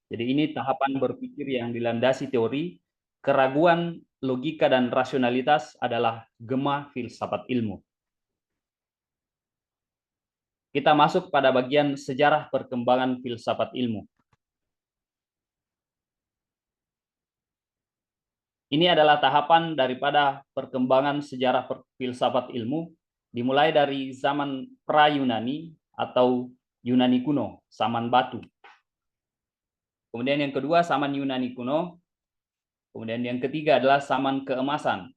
Jadi ini tahapan berpikir yang dilandasi teori, keraguan, logika, dan rasionalitas adalah gema filsafat ilmu. Kita masuk pada bagian sejarah perkembangan filsafat ilmu. Ini adalah tahapan daripada perkembangan sejarah filsafat ilmu, dimulai dari zaman pra-Yunani atau Yunani kuno, zaman batu. Kemudian yang kedua, zaman Yunani kuno. Kemudian yang ketiga adalah zaman keemasan.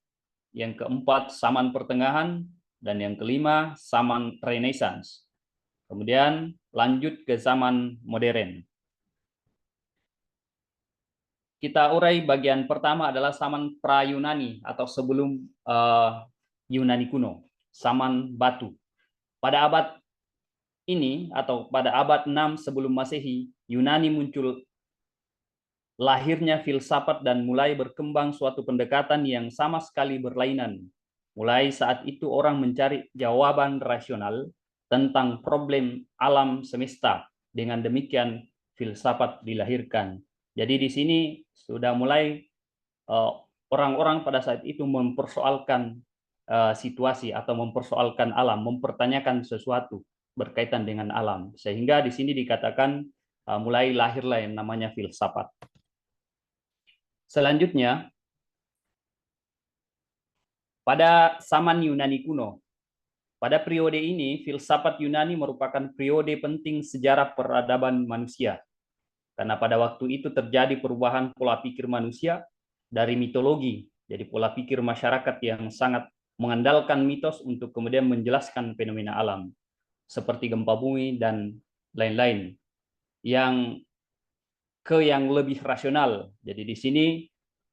Yang keempat, zaman pertengahan. Dan yang kelima, zaman Renaissance. Kemudian lanjut ke zaman modern. Kita urai bagian pertama adalah zaman pra-Yunani atau sebelum Yunani kuno, zaman batu. Pada abad ini atau pada abad 6 sebelum Masehi, Yunani muncul lahirnya filsafat dan mulai berkembang suatu pendekatan yang sama sekali berlainan. Mulai saat itu orang mencari jawaban rasional tentang problem alam semesta. Dengan demikian filsafat dilahirkan. Jadi di sini sudah mulai orang-orang pada saat itu mempersoalkan situasi atau mempersoalkan alam, mempertanyakan sesuatu berkaitan dengan alam. Sehingga di sini dikatakan mulai lahirlah yang namanya filsafat. Selanjutnya, pada zaman Yunani kuno, pada periode ini filsafat Yunani merupakan periode penting sejarah peradaban manusia. Karena pada waktu itu terjadi perubahan pola pikir manusia dari mitologi, jadi pola pikir masyarakat yang sangat mengandalkan mitos untuk kemudian menjelaskan fenomena alam, seperti gempa bumi dan lain-lain, yang lebih rasional. Jadi di sini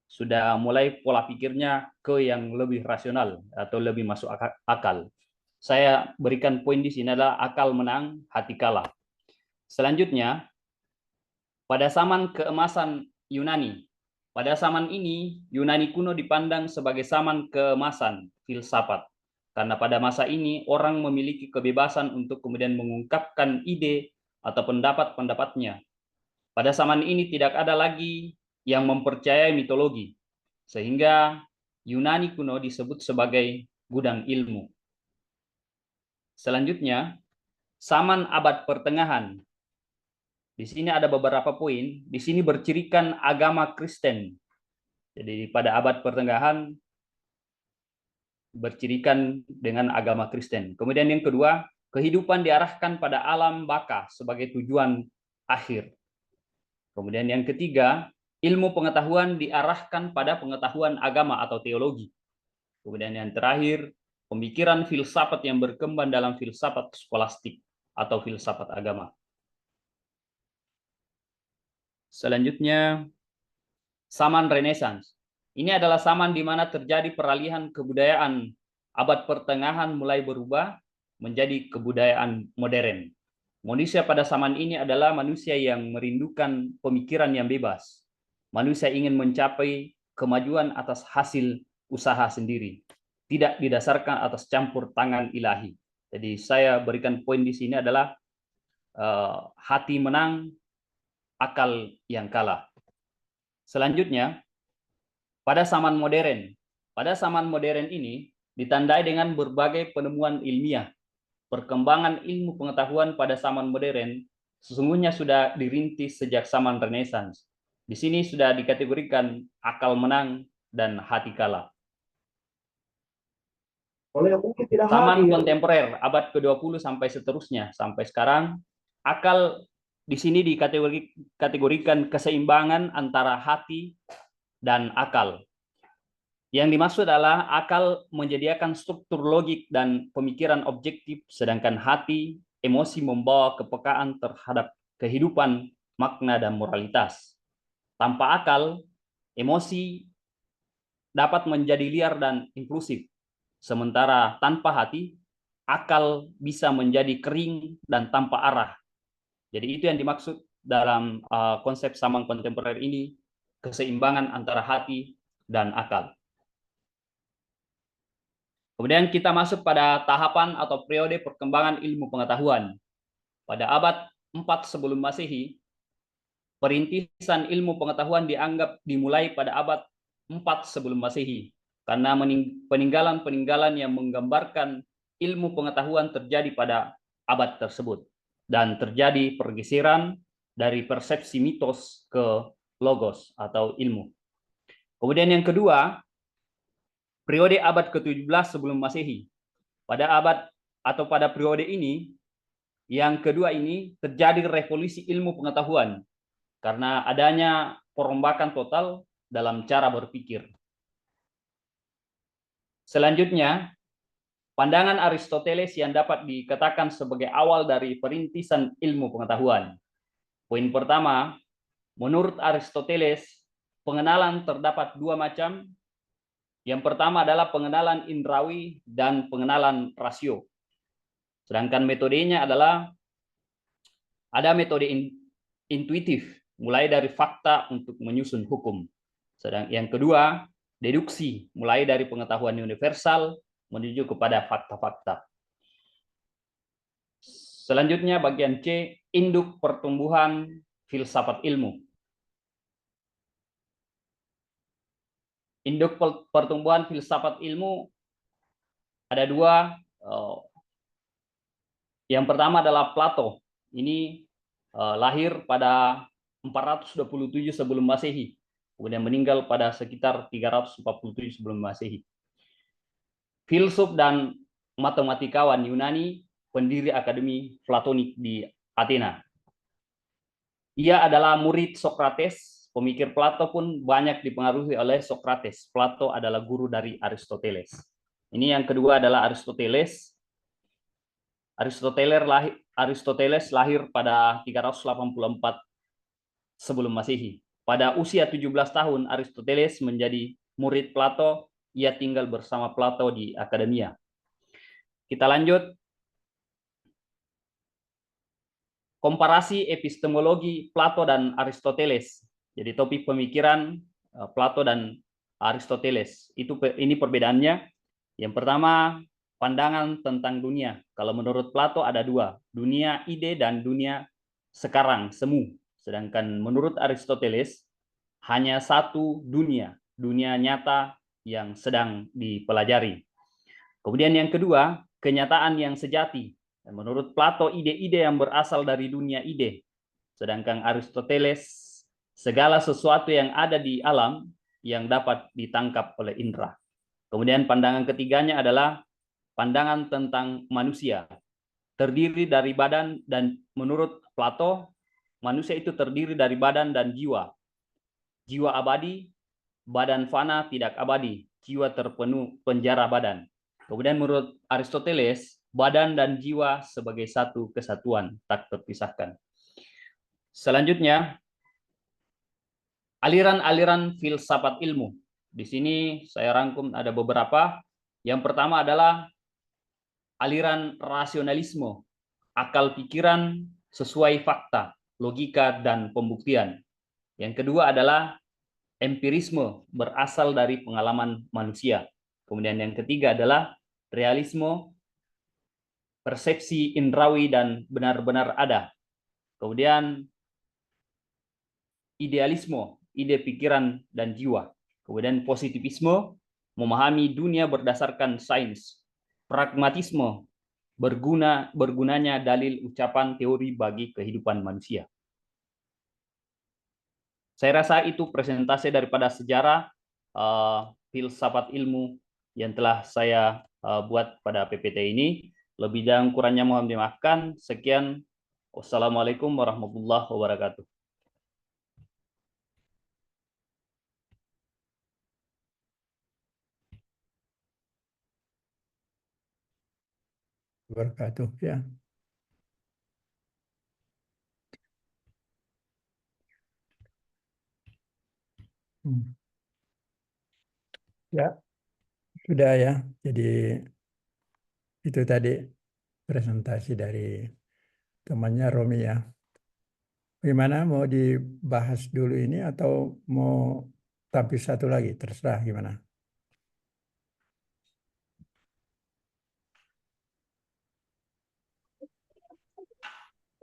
sudah mulai pola pikirnya ke yang lebih rasional atau lebih masuk akal. Saya berikan poin di sini adalah akal menang, hati kalah. Selanjutnya, pada zaman keemasan Yunani. Pada zaman ini, Yunani kuno dipandang sebagai zaman keemasan filsafat. Karena pada masa ini, orang memiliki kebebasan untuk kemudian mengungkapkan ide atau pendapat-pendapatnya. Pada zaman ini tidak ada lagi yang mempercayai mitologi, sehingga Yunani kuno disebut sebagai gudang ilmu. Selanjutnya, zaman abad pertengahan. Di sini ada beberapa poin. Di sini bercirikan agama Kristen. Jadi pada abad pertengahan bercirikan dengan agama Kristen. Kemudian yang kedua, kehidupan diarahkan pada alam baka sebagai tujuan akhir. Kemudian yang ketiga, ilmu pengetahuan diarahkan pada pengetahuan agama atau teologi. Kemudian yang terakhir, pemikiran filsafat yang berkembang dalam filsafat skolastik atau filsafat agama. Selanjutnya, zaman Renaissance. Ini adalah zaman di mana terjadi peralihan kebudayaan. Abad pertengahan mulai berubah menjadi kebudayaan modern. Manusia pada zaman ini adalah manusia yang merindukan pemikiran yang bebas. Manusia ingin mencapai kemajuan atas hasil usaha sendiri, tidak didasarkan atas campur tangan ilahi. Jadi saya berikan poin di sini adalah hati menang, akal yang kalah. Selanjutnya, pada zaman modern. Pada zaman modern ini ditandai dengan berbagai penemuan ilmiah. Perkembangan ilmu pengetahuan pada zaman modern sesungguhnya sudah dirintis sejak zaman Renaissance. Di sini sudah dikategorikan akal menang dan hati kalah. Zaman kontemporer, abad ke-20 sampai seterusnya, sampai sekarang, akal di sini dikategorikan keseimbangan antara hati dan akal. Yang dimaksud adalah akal menyediakan struktur logik dan pemikiran objektif, sedangkan hati, emosi membawa kepekaan terhadap kehidupan, makna, dan moralitas. Tanpa akal, emosi dapat menjadi liar dan impulsif. Sementara tanpa hati, akal bisa menjadi kering dan tanpa arah. Jadi itu yang dimaksud dalam konsep zaman kontemporer ini, keseimbangan antara hati dan akal. Kemudian kita masuk pada tahapan atau periode perkembangan ilmu pengetahuan. Pada abad 4 sebelum Masehi, perintisan ilmu pengetahuan dianggap dimulai pada abad 4 sebelum Masehi, karena peninggalan-peninggalan yang menggambarkan ilmu pengetahuan terjadi pada abad tersebut, dan terjadi pergeseran dari persepsi mitos ke logos atau ilmu. Kemudian yang kedua, periode abad ke-17 sebelum Masehi. Pada abad atau pada periode ini, yang kedua ini terjadi revolusi ilmu pengetahuan karena adanya perombakan total dalam cara berpikir. Selanjutnya, pandangan Aristoteles yang dapat dikatakan sebagai awal dari perintisan ilmu pengetahuan. Poin pertama, menurut Aristoteles, pengenalan terdapat dua macam. Yang pertama adalah pengenalan indrawi dan pengenalan rasio. Sedangkan metodenya adalah ada metode intuitif, mulai dari fakta untuk menyusun hukum. Sedang yang kedua, deduksi, mulai dari pengetahuan universal menuju kepada fakta-fakta. Selanjutnya bagian C, induk pertumbuhan filsafat ilmu. Induk pertumbuhan filsafat ilmu ada dua. Yang pertama adalah Plato. Ini lahir pada 427 sebelum Masehi. Kemudian meninggal pada sekitar 347 sebelum Masehi. Filsuf dan matematikawan Yunani, pendiri Akademi Platonik di Athena. Ia adalah murid Socrates. Pemikir Plato pun banyak dipengaruhi oleh Socrates. Plato adalah guru dari Aristoteles. Ini yang kedua adalah Aristoteles. Aristoteles lahir pada 384 sebelum Masehi. Pada usia 17 tahun Aristoteles menjadi murid Plato. Ia tinggal bersama Plato di Akademia. Kita lanjut. Komparasi epistemologi Plato dan Aristoteles. Jadi topik pemikiran Plato dan Aristoteles. Ini perbedaannya. Yang pertama, pandangan tentang dunia. Kalau menurut Plato ada dua, dunia ide dan dunia sekarang, semu. Sedangkan menurut Aristoteles hanya satu dunia, dunia nyata yang sedang dipelajari. Kemudian yang kedua, kenyataan yang sejati. Menurut Plato, ide-ide yang berasal dari dunia ide. Sedangkan Aristoteles, segala sesuatu yang ada di alam yang dapat ditangkap oleh indera. Kemudian pandangan ketiganya adalah pandangan tentang manusia. Terdiri dari badan dan menurut Plato, manusia itu terdiri dari badan dan jiwa. Jiwa abadi, badan fana tidak abadi. Jiwa terpenuh penjara badan. Kemudian menurut Aristoteles, badan dan jiwa sebagai satu kesatuan, tak terpisahkan. Selanjutnya, aliran-aliran filsafat ilmu. Di sini saya rangkum ada beberapa. Yang pertama adalah aliran rasionalisme, akal pikiran sesuai fakta, logika, dan pembuktian. Yang kedua adalah empirisme, berasal dari pengalaman manusia. Kemudian yang ketiga adalah realisme, persepsi indrawi dan benar-benar ada. Kemudian idealisme, ide pikiran dan jiwa. Kemudian positivisme, memahami dunia berdasarkan sains. Pragmatisme, bergunanya dalil ucapan teori bagi kehidupan manusia. Saya rasa itu presentasi daripada sejarah filsafat ilmu yang telah saya buat pada PPT ini. Lebih dan kurangnya mohon dimaafkan. Sekian. Wassalamualaikum warahmatullahi wabarakatuh. Wabarakatuh ya. Ya, sudah ya. Jadi itu tadi presentasi dari temannya Romi ya. Gimana, mau dibahas dulu ini atau mau tampil satu lagi? Terserah gimana.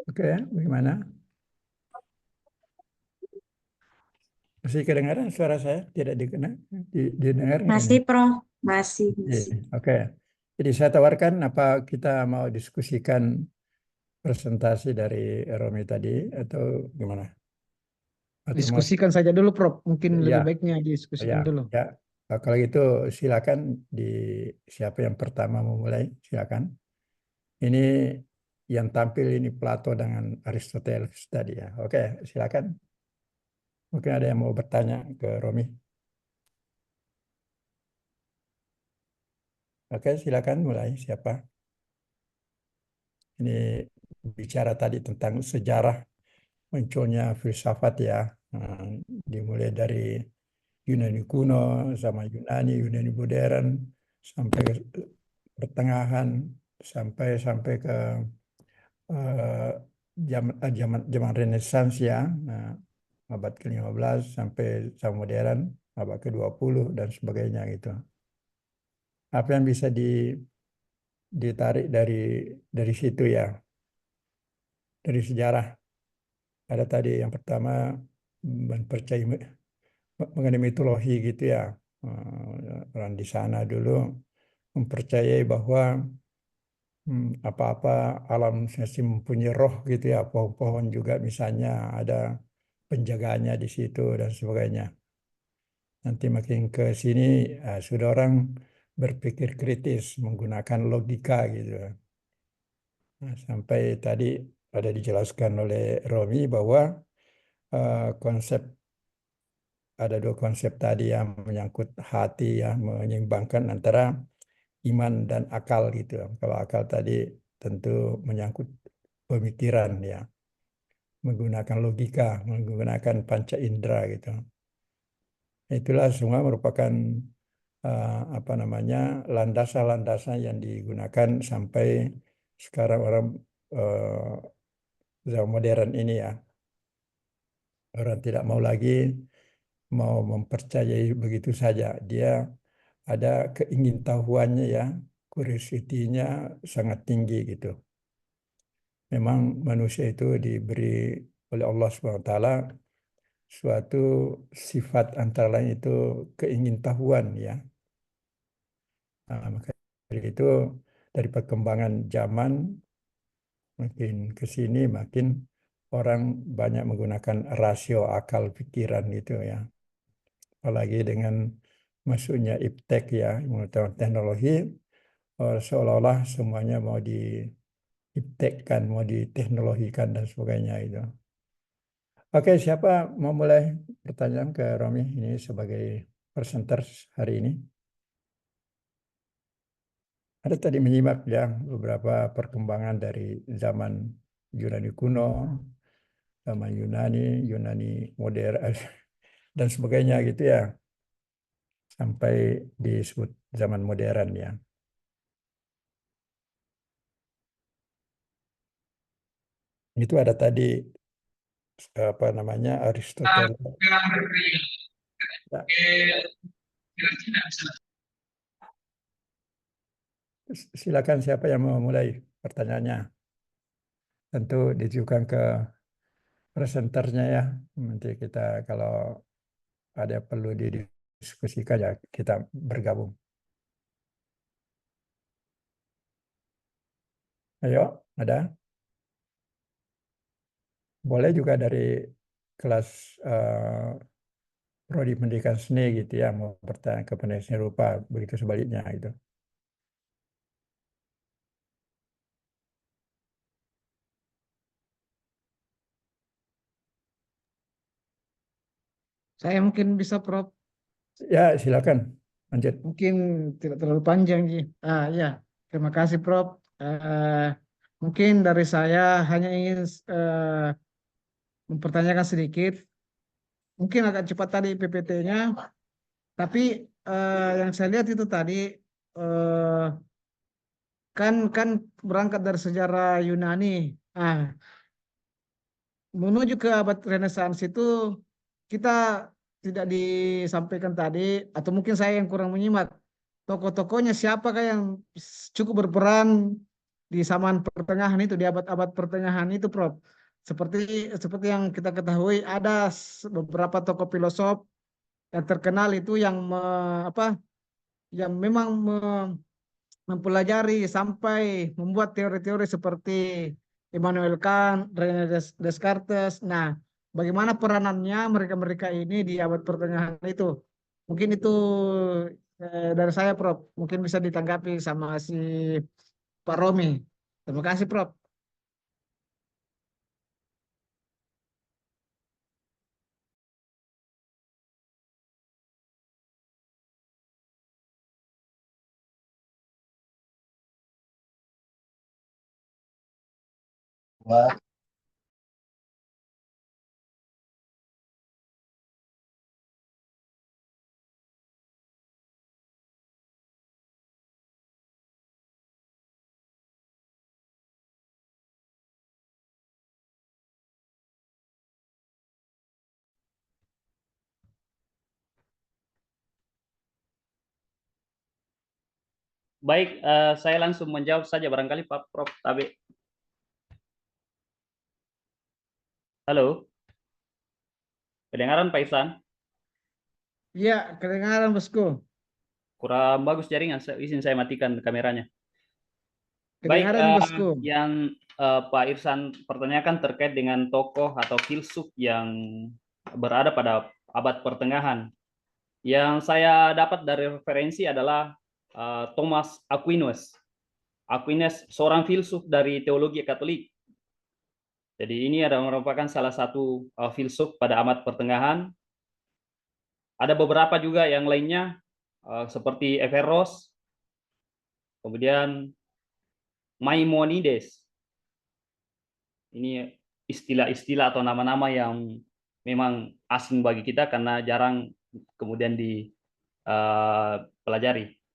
Oke, gimana? Masih kedengaran suara saya? Tidak didengar? Masih, Prof. Masih, Iya, masih. oke. Jadi saya tawarkan apa kita mau diskusikan presentasi dari Romi tadi atau gimana? Atau mau Diskusikan saja dulu, Prof. Mungkin lebih ya, baiknya ya, diskusikan dulu. ya. Kalau gitu silakan di siapa yang pertama memulai, silakan. Ini yang tampil ini Plato dengan Aristoteles tadi ya. Oke, silakan. Mungkin ada yang mau bertanya ke Romi. Oke, silakan mulai. Siapa? Ini bicara tadi tentang sejarah munculnya filsafat ya. Dimulai dari Yunani kuno, sama Yunani modern, sampai ke pertengahan, sampai sampai ke eh, zaman Renaissance ya. Nah, abad ke-15 sampai zaman modern, abad ke-20 dan sebagainya gitu. Apa yang bisa ditarik dari situ ya, dari sejarah. Ada tadi yang pertama mempercayai mengenai mitologi gitu ya. Orang di sana dulu mempercayai bahwa apa-apa alam semesta mempunyai roh gitu ya. Pohon-pohon juga misalnya ada penjaganya di situ dan sebagainya. Nanti makin ke sini sudah orang berpikir kritis menggunakan logika gitu. Nah, sampai tadi ada dijelaskan oleh Romi bahwa konsep ada dua konsep tadi yang menyangkut hati ya, menyeimbangkan antara iman dan akal gitu. Kalau akal tadi tentu menyangkut pemikiran ya, menggunakan logika, menggunakan panca indera gitu. Itulah semua merupakan apa namanya landasan-landasan yang digunakan sampai sekarang orang zaman modern ini ya. Orang tidak mau lagi mau mempercayai begitu saja. Dia ada keingintahuannya ya, curiosity-nya sangat tinggi gitu. Memang manusia itu diberi oleh Allah SWT suatu sifat antara lain itu keingintahuan ya. Nah, maka dari itu dari perkembangan zaman makin ke sini makin orang banyak menggunakan rasio akal pikiran gitu ya. Apalagi dengan masuknya iptek ya, menggunakan teknologi, seolah-olah semuanya mau diiptekkan, mau diteknologikan dan sebagainya itu. Oke, siapa mau mulai pertanyaan ke Romi ini sebagai presenter hari ini? Ada tadi menyimak ya beberapa perkembangan dari zaman Yunani kuno, zaman Yunani modern dan sebagainya gitu ya, sampai disebut zaman modern ya. Itu ada tadi apa namanya Aristoteles. Ya, silakan siapa yang mau mulai pertanyaannya. Tentu ditujukan ke presenternya ya. Nanti kita kalau ada perlu didiskusikan ya kita bergabung. Ayo, ada? Boleh juga dari kelas prodi pendidikan seni gitu ya, mau bertanya ke pendidikan seni rupa, begitu sebaliknya gitu. Saya mungkin bisa, Prof. Ya, silakan lanjut. Mungkin tidak terlalu panjang, Ji. Ya. Terima kasih, Prof. Mungkin dari saya hanya ingin mempertanyakan sedikit. Mungkin agak cepat tadi PPT-nya, tapi yang saya lihat itu tadi eh, kan berangkat dari sejarah Yunani. Ah, menuju ke abad Renaissance itu kita tidak disampaikan tadi, atau mungkin saya yang kurang menyimak. Tokoh-tokohnya siapakah yang cukup berperan di zaman pertengahan itu, di abad-abad pertengahan itu, Prof. seperti yang kita ketahui ada beberapa tokoh filosof yang terkenal itu yang yang memang mempelajari sampai membuat teori-teori seperti Immanuel Kant, René Descartes. Nah, bagaimana peranannya mereka-mereka ini di abad pertengahan itu? Mungkin itu dari saya, Prof. Mungkin bisa ditanggapi sama si Pak Romi. Terima kasih, Prof. Baik, saya langsung menjawab saja barangkali Pak Prof. Tabe. Halo, kedengaran Pak Ihsan? Iya, kedengaran, Bosku. Kurang bagus jaringan, izin saya matikan kameranya. Baik, Kedengaran, Bosku. yang Pak Irsan pertanyakan terkait dengan tokoh atau filsuf yang berada pada abad pertengahan. Yang saya dapat dari referensi adalah Thomas Aquinas. Aquinas seorang filsuf dari teologi Katolik. Jadi ini adalah merupakan salah satu filsuf pada abad pertengahan. Ada beberapa juga yang lainnya seperti Averroes, kemudian Maimonides. Ini istilah-istilah atau nama-nama yang memang asing bagi kita karena jarang kemudian dipelajari.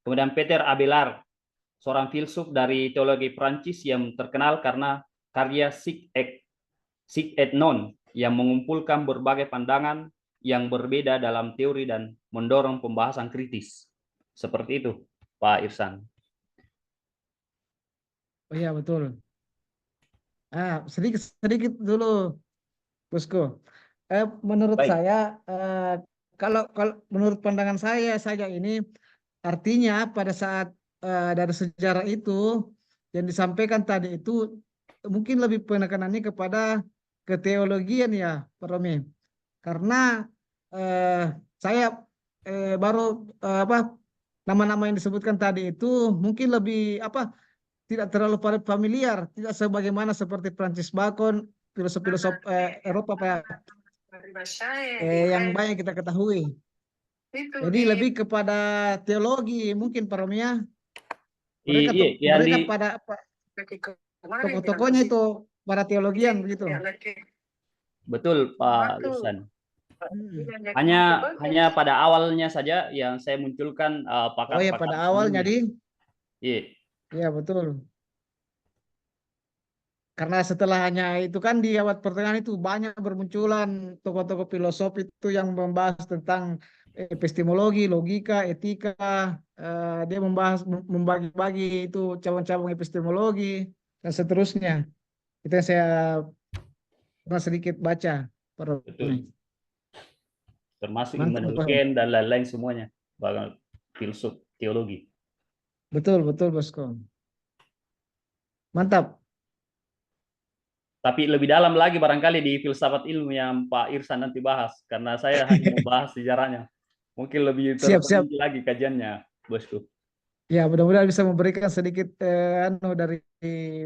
Kemudian Peter Abelard, seorang filsuf dari teologi Prancis yang terkenal karena karya Sic et Non yang mengumpulkan berbagai pandangan yang berbeda dalam teori dan mendorong pembahasan kritis. Seperti itu, Pak Irsan. Oh iya, betul. Sedikit dulu, Bosku. Menurut Baik. saya, kalau menurut pandangan saya saja ini artinya pada saat dari sejarah itu yang disampaikan tadi itu mungkin lebih penekanannya kepada keteologian ya, Pak Romi. Karena saya baru nama-nama yang disebutkan tadi itu mungkin lebih tidak terlalu familiar, tidak sebagaimana seperti Francis Bacon, filosof-filosof Eropa yang banyak kita ketahui. Jadi lebih kepada teologi mungkin Pak Romi ya. Mereka pada tokoh-tokohnya itu para teologian begitu. Betul Pak Irsan. Hanya pada awalnya saja yang saya munculkan pakar-pakar. Oh ya, pada awal jadi. Iya. Iya, betul. Karena setelah hanya itu kan di abad pertengahan itu banyak bermunculan tokoh-tokoh filosof itu yang membahas tentang epistemologi, logika, etika. Dia membagi-bagi itu cabang-cabang epistemologi dan seterusnya. Itu yang saya pernah sedikit baca. Betul. Termasuk Mantap, Immanuel Kant dan lain-lain semuanya, bahkan filsuf teologi. Betul, Bosku. Mantap. Tapi lebih dalam lagi barangkali di filsafat ilmu yang Pak Irsan nanti bahas, karena saya hanya membahas sejarahnya. Mungkin lebih terperinci lagi kajiannya, Bosku. Ya, mudah-mudahan bisa memberikan sedikit dari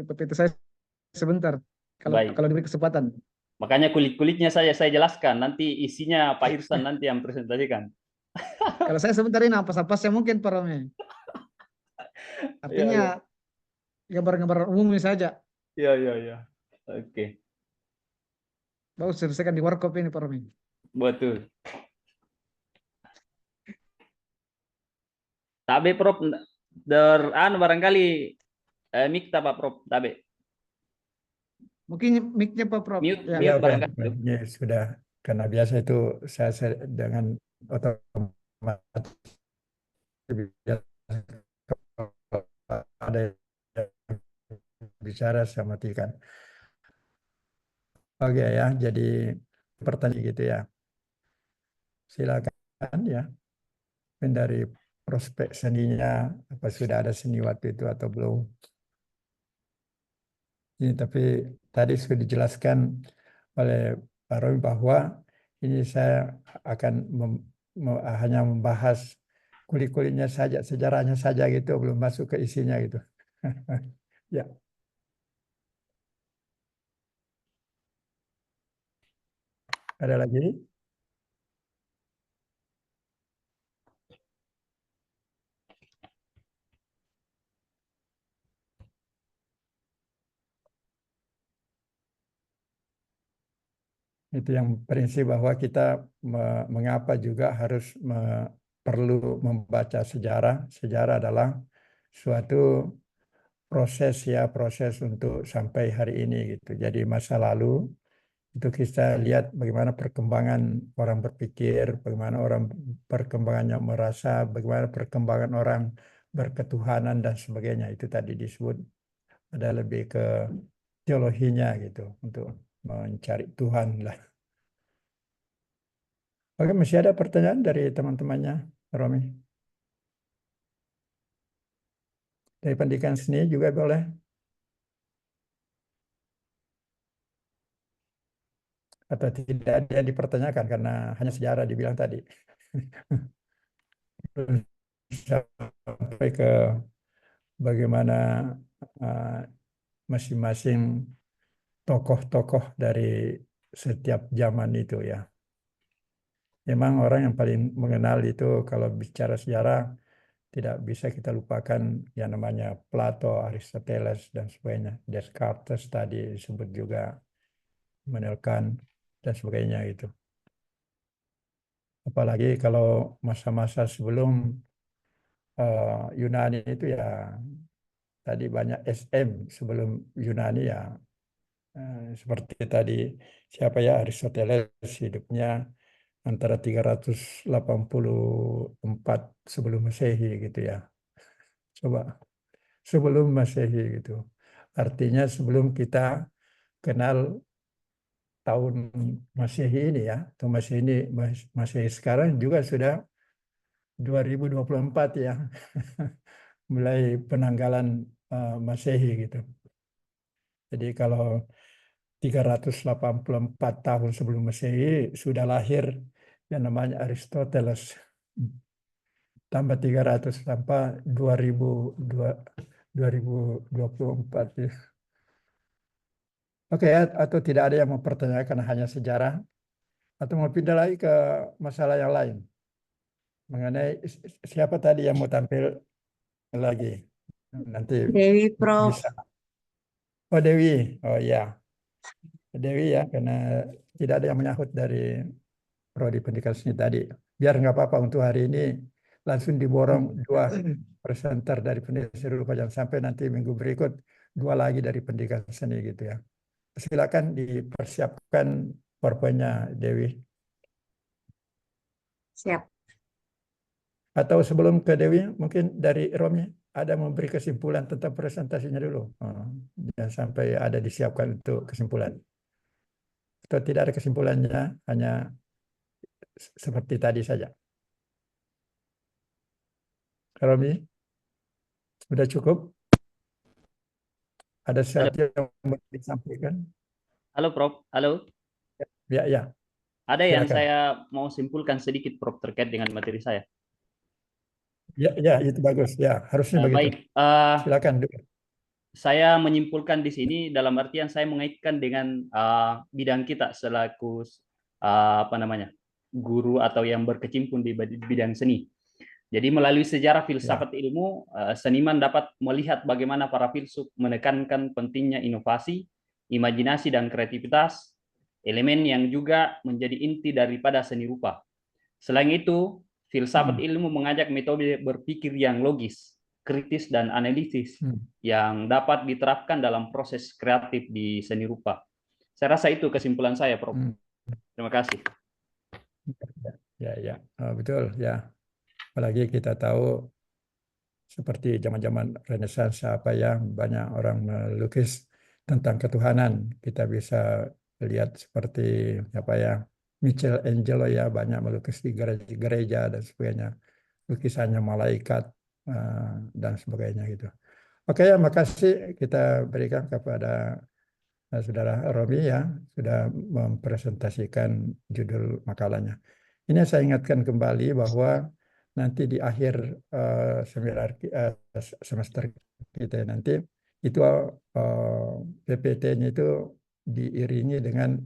PPT saya sebentar, kalau diberi kesempatan. Makanya kulit-kulitnya saya jelaskan, nanti isinya Pak Irsan nanti yang presentasikan. Kalau saya sebentar ini ampas-ampasnya mungkin Pak Romi. Artinya gambar-gambar umumnya saja. Iya. Oke. Bagus, selesaikan di workshop ini Pak Romi. Betul. Tabe Prof, barangkali mic Pak Prof, Tabe. Mungkin mic-nya Pak Prof. Mute, Ya, barangkali. ya, sudah. Karena biasa itu saya dengan otomatis ada yang bicara saya matikan. Oke ya, jadi pertanyaan gitu ya. Silakan ya. Mungkin dari prospek seninya, apa sudah ada seni waktu itu atau belum? Ini tapi tadi sudah dijelaskan oleh Pak Roy bahwa ini saya akan hanya membahas kulit-kulitnya saja, sejarahnya saja gitu, belum masuk ke isinya gitu. Ya, ada lagi? Itu yang prinsip bahwa kita mengapa juga harus perlu membaca sejarah. Sejarah adalah suatu proses ya, proses untuk sampai hari ini gitu. Jadi masa lalu itu kita lihat bagaimana perkembangan orang berpikir, bagaimana orang perkembangannya merasa, bagaimana perkembangan orang berketuhanan dan sebagainya. Itu tadi disebut ada lebih ke teologinya gitu untuk mencari Tuhan lah. Oke, masih ada pertanyaan dari teman-temannya, Romi? Dari pendidikan seni juga boleh. Atau tidak ada yang dipertanyakan karena hanya sejarah dibilang tadi. Sampai ke bagaimana uh, masing-masing tokoh-tokoh dari setiap zaman itu ya. Memang orang yang paling mengenal itu kalau bicara sejarah tidak bisa kita lupakan yang namanya Plato, Aristoteles dan sebagainya. Descartes tadi disebut juga, Immanuel Kant dan sebagainya itu. Apalagi kalau masa-masa sebelum Yunani itu ya tadi banyak SM sebelum Yunani ya seperti tadi siapa ya Aristoteles hidupnya antara 384 sebelum Masehi gitu ya. Coba sebelum Masehi gitu. Artinya sebelum kita kenal tahun Masehi ini ya, atau Masehi ini Masehi sekarang juga sudah 2024 ya. Mulai penanggalan Masehi gitu. Jadi kalau 384 tahun sebelum Masehi sudah lahir yang namanya Aristoteles. Tambah 300 tambah 2024 ya. Oke, atau tidak ada yang mempertanyakan hanya sejarah atau mau pindah lagi ke masalah yang lain mengenai siapa tadi yang mau tampil lagi nanti Dewi, Prof. bisa. Oh Dewi, oh ya Dewi ya karena tidak ada yang menyahut dari prodi pendidikan seni tadi. Biar nggak apa-apa untuk hari ini langsung diborong 2 presenter dari pendidikan seni rupa jangan sampai nanti minggu berikut 2 lagi dari pendidikan seni gitu ya. Silakan dipersiapkan PowerPoint-nya Dewi. Siap. Atau sebelum ke Dewi, mungkin dari Romi ada memberi kesimpulan tentang presentasinya dulu. Jangan sampai ada disiapkan untuk kesimpulan. Atau tidak ada kesimpulannya, hanya seperti tadi saja. Romi, sudah cukup? Ada Halo, sesuatu yang mau disampaikan? halo Prof. Halo. Ya, ya, Ada yang silakan. saya mau simpulkan sedikit Prof terkait dengan materi saya. Ya, ya, itu bagus. Ya, harusnya begitu. Baik, Silakan. saya menyimpulkan di sini dalam artian saya mengaitkan dengan bidang kita selaku apa namanya guru atau yang berkecimpung di bidang seni. Jadi melalui sejarah filsafat ilmu, seniman dapat melihat bagaimana para filsuf menekankan pentingnya inovasi, imajinasi dan kreativitas, elemen yang juga menjadi inti daripada seni rupa. Selain itu, filsafat ilmu mengajak metode berpikir yang logis, kritis dan analitis yang dapat diterapkan dalam proses kreatif di seni rupa. Saya rasa itu kesimpulan saya, Prof. Terima kasih. Ya, ya, betul ya. Apalagi kita tahu seperti zaman-zaman Renaissance apa ya banyak orang melukis tentang ketuhanan. Kita bisa lihat seperti apa ya, Michelangelo ya, banyak melukis di gereja dan sebagainya, lukisannya malaikat dan sebagainya gitu. Oke ya, makasih kita berikan kepada Saudara Romi ya, sudah mempresentasikan judul makalahnya. Ini saya ingatkan kembali bahwa nanti di akhir semester kita nanti itu PPT-nya itu diiringi dengan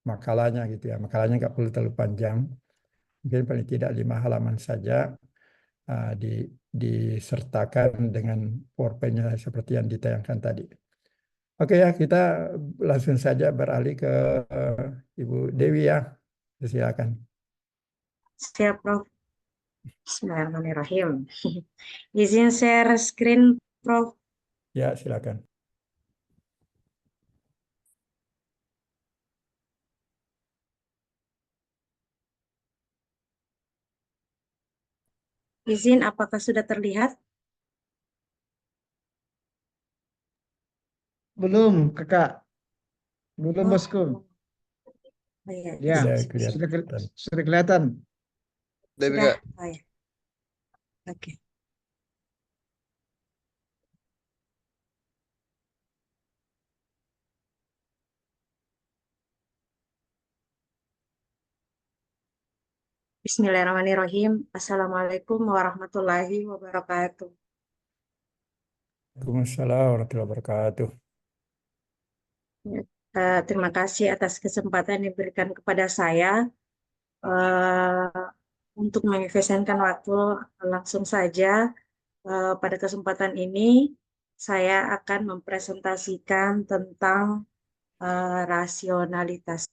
makalahnya gitu ya. Makalahnya nggak perlu terlalu panjang, mungkin paling tidak 5 halaman saja, disertakan dengan PowerPoint-nya seperti yang ditayangkan tadi. Oke ya, kita langsung saja beralih ke Ibu Dewi ya. Silakan. Siap, Prof. Bismillahirrahmanirrahim. Izin share screen, Prof. Ya, silakan. Izin, apakah sudah terlihat? Belum, Kakak. Belum, Oh, Bosku. oh iya, Ya, Sudah izin. kelihatan. sudah kelihatan. Sudah. Oh, ya. Oke. Bismillahirrahmanirrahim. Assalamualaikum warahmatullahi wabarakatuh. Waalaikumsalam warahmatullahi wabarakatuh. Terima kasih atas kesempatan yang diberikan kepada saya untuk mengefisienkan waktu. Langsung saja pada kesempatan ini saya akan mempresentasikan tentang rasionalitas.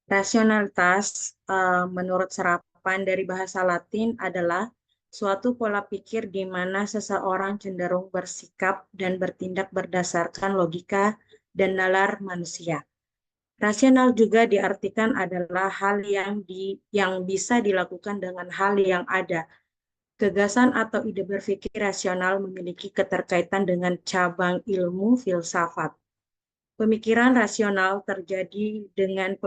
Rasionalitas menurut serapan dari bahasa Latin adalah suatu pola pikir di mana seseorang cenderung bersikap dan bertindak berdasarkan logika dan nalar manusia. Rasional juga diartikan adalah hal yang bisa dilakukan dengan hal yang ada. Gagasan atau ide berpikir rasional memiliki keterkaitan dengan cabang ilmu filsafat. Pemikiran rasional terjadi dengan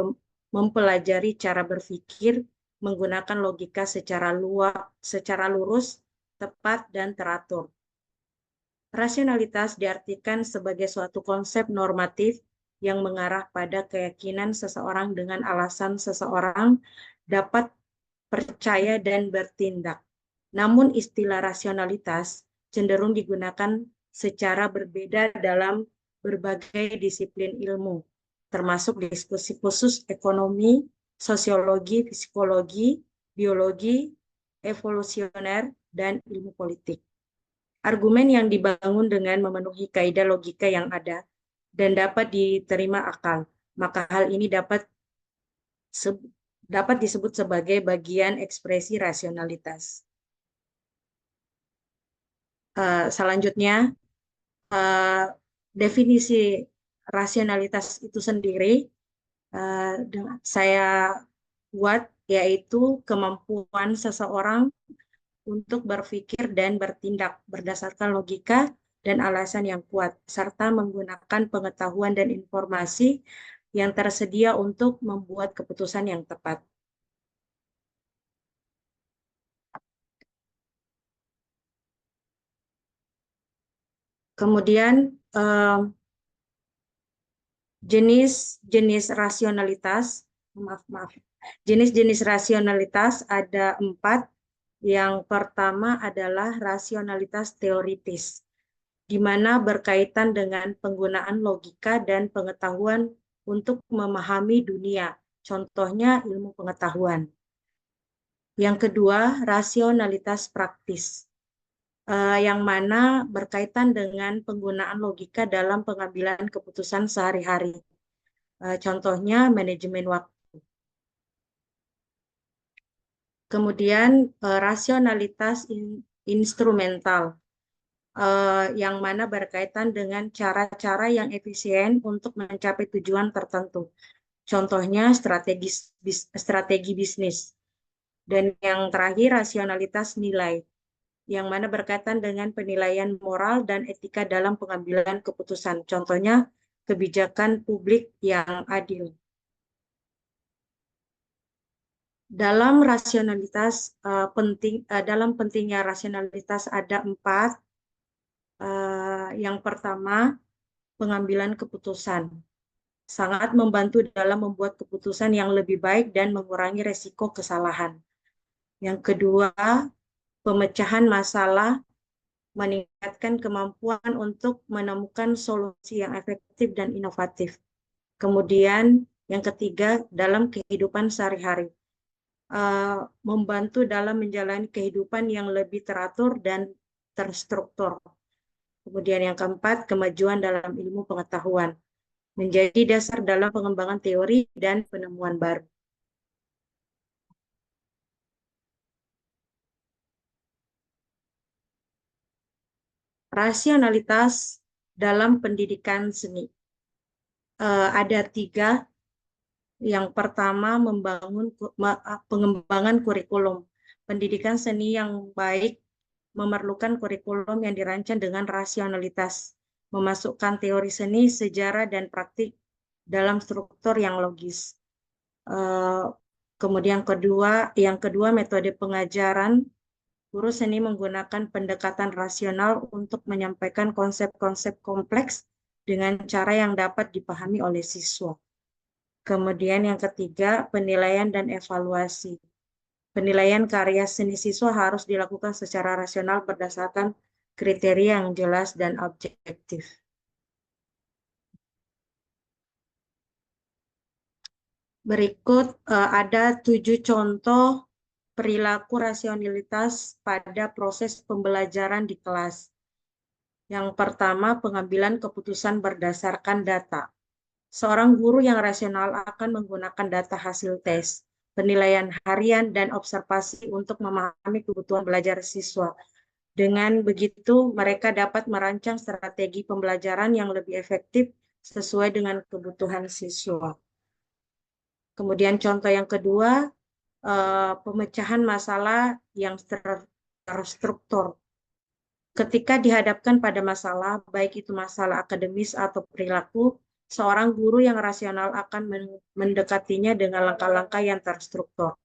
mempelajari cara berpikir menggunakan logika secara lurus, tepat, dan teratur. Rasionalitas diartikan sebagai suatu konsep normatif yang mengarah pada keyakinan seseorang dengan alasan seseorang dapat percaya dan bertindak. Namun istilah rasionalitas cenderung digunakan secara berbeda dalam berbagai disiplin ilmu, termasuk diskusi khusus ekonomi, sosiologi, psikologi, biologi, evolusioner, dan ilmu politik. Argumen yang dibangun dengan memenuhi kaidah logika yang ada dan dapat diterima akal, maka hal ini dapat disebut sebagai bagian ekspresi rasionalitas. Selanjutnya, definisi rasionalitas itu sendiri saya buat, yaitu kemampuan seseorang untuk berpikir dan bertindak berdasarkan logika dan alasan yang kuat, serta menggunakan pengetahuan dan informasi yang tersedia untuk membuat keputusan yang tepat. Kemudian jenis-jenis rasionalitas, jenis-jenis rasionalitas ada 4. Yang pertama adalah rasionalitas teoritis, di mana berkaitan dengan penggunaan logika dan pengetahuan untuk memahami dunia, contohnya ilmu pengetahuan. Yang kedua, rasionalitas praktis, yang mana berkaitan dengan penggunaan logika dalam pengambilan keputusan sehari-hari. Contohnya manajemen waktu. Kemudian rasionalitas instrumental, yang mana berkaitan dengan cara-cara yang efisien untuk mencapai tujuan tertentu. Contohnya strategi bisnis. Dan yang terakhir rasionalitas nilai, yang mana berkaitan dengan penilaian moral dan etika dalam pengambilan keputusan. Contohnya, kebijakan publik yang adil. Dalam rasionalitas dalam pentingnya rasionalitas ada 4. Yang pertama, pengambilan keputusan. Sangat membantu dalam membuat keputusan yang lebih baik dan mengurangi resiko kesalahan. Yang kedua, pemecahan masalah, meningkatkan kemampuan untuk menemukan solusi yang efektif dan inovatif. Kemudian yang ketiga, dalam kehidupan sehari-hari, membantu dalam menjalani kehidupan yang lebih teratur dan terstruktur. Kemudian yang keempat, kemajuan dalam ilmu pengetahuan, menjadi dasar dalam pengembangan teori dan penemuan baru. Rasionalitas dalam pendidikan seni. Ada 3. Yang pertama, pengembangan kurikulum. Pendidikan seni yang baik memerlukan kurikulum yang dirancang dengan rasionalitas, memasukkan teori seni, sejarah, dan praktik dalam struktur yang logis. Kemudian yang kedua, metode pengajaran. Guru seni menggunakan pendekatan rasional untuk menyampaikan konsep-konsep kompleks dengan cara yang dapat dipahami oleh siswa. Kemudian yang ketiga, penilaian dan evaluasi. Penilaian karya seni siswa harus dilakukan secara rasional berdasarkan kriteria yang jelas dan objektif. Berikut ada 7 contoh perilaku rasionalitas pada proses pembelajaran di kelas. Yang pertama, pengambilan keputusan berdasarkan data. Seorang guru yang rasional akan menggunakan data hasil tes, penilaian harian, dan observasi untuk memahami kebutuhan belajar siswa. Dengan begitu, mereka dapat merancang strategi pembelajaran yang lebih efektif sesuai dengan kebutuhan siswa. Kemudian contoh yang kedua, pemecahan masalah yang terstruktur. Ketika dihadapkan pada masalah, baik itu masalah akademis atau perilaku, seorang guru yang rasional akan mendekatinya dengan langkah-langkah yang terstruktur.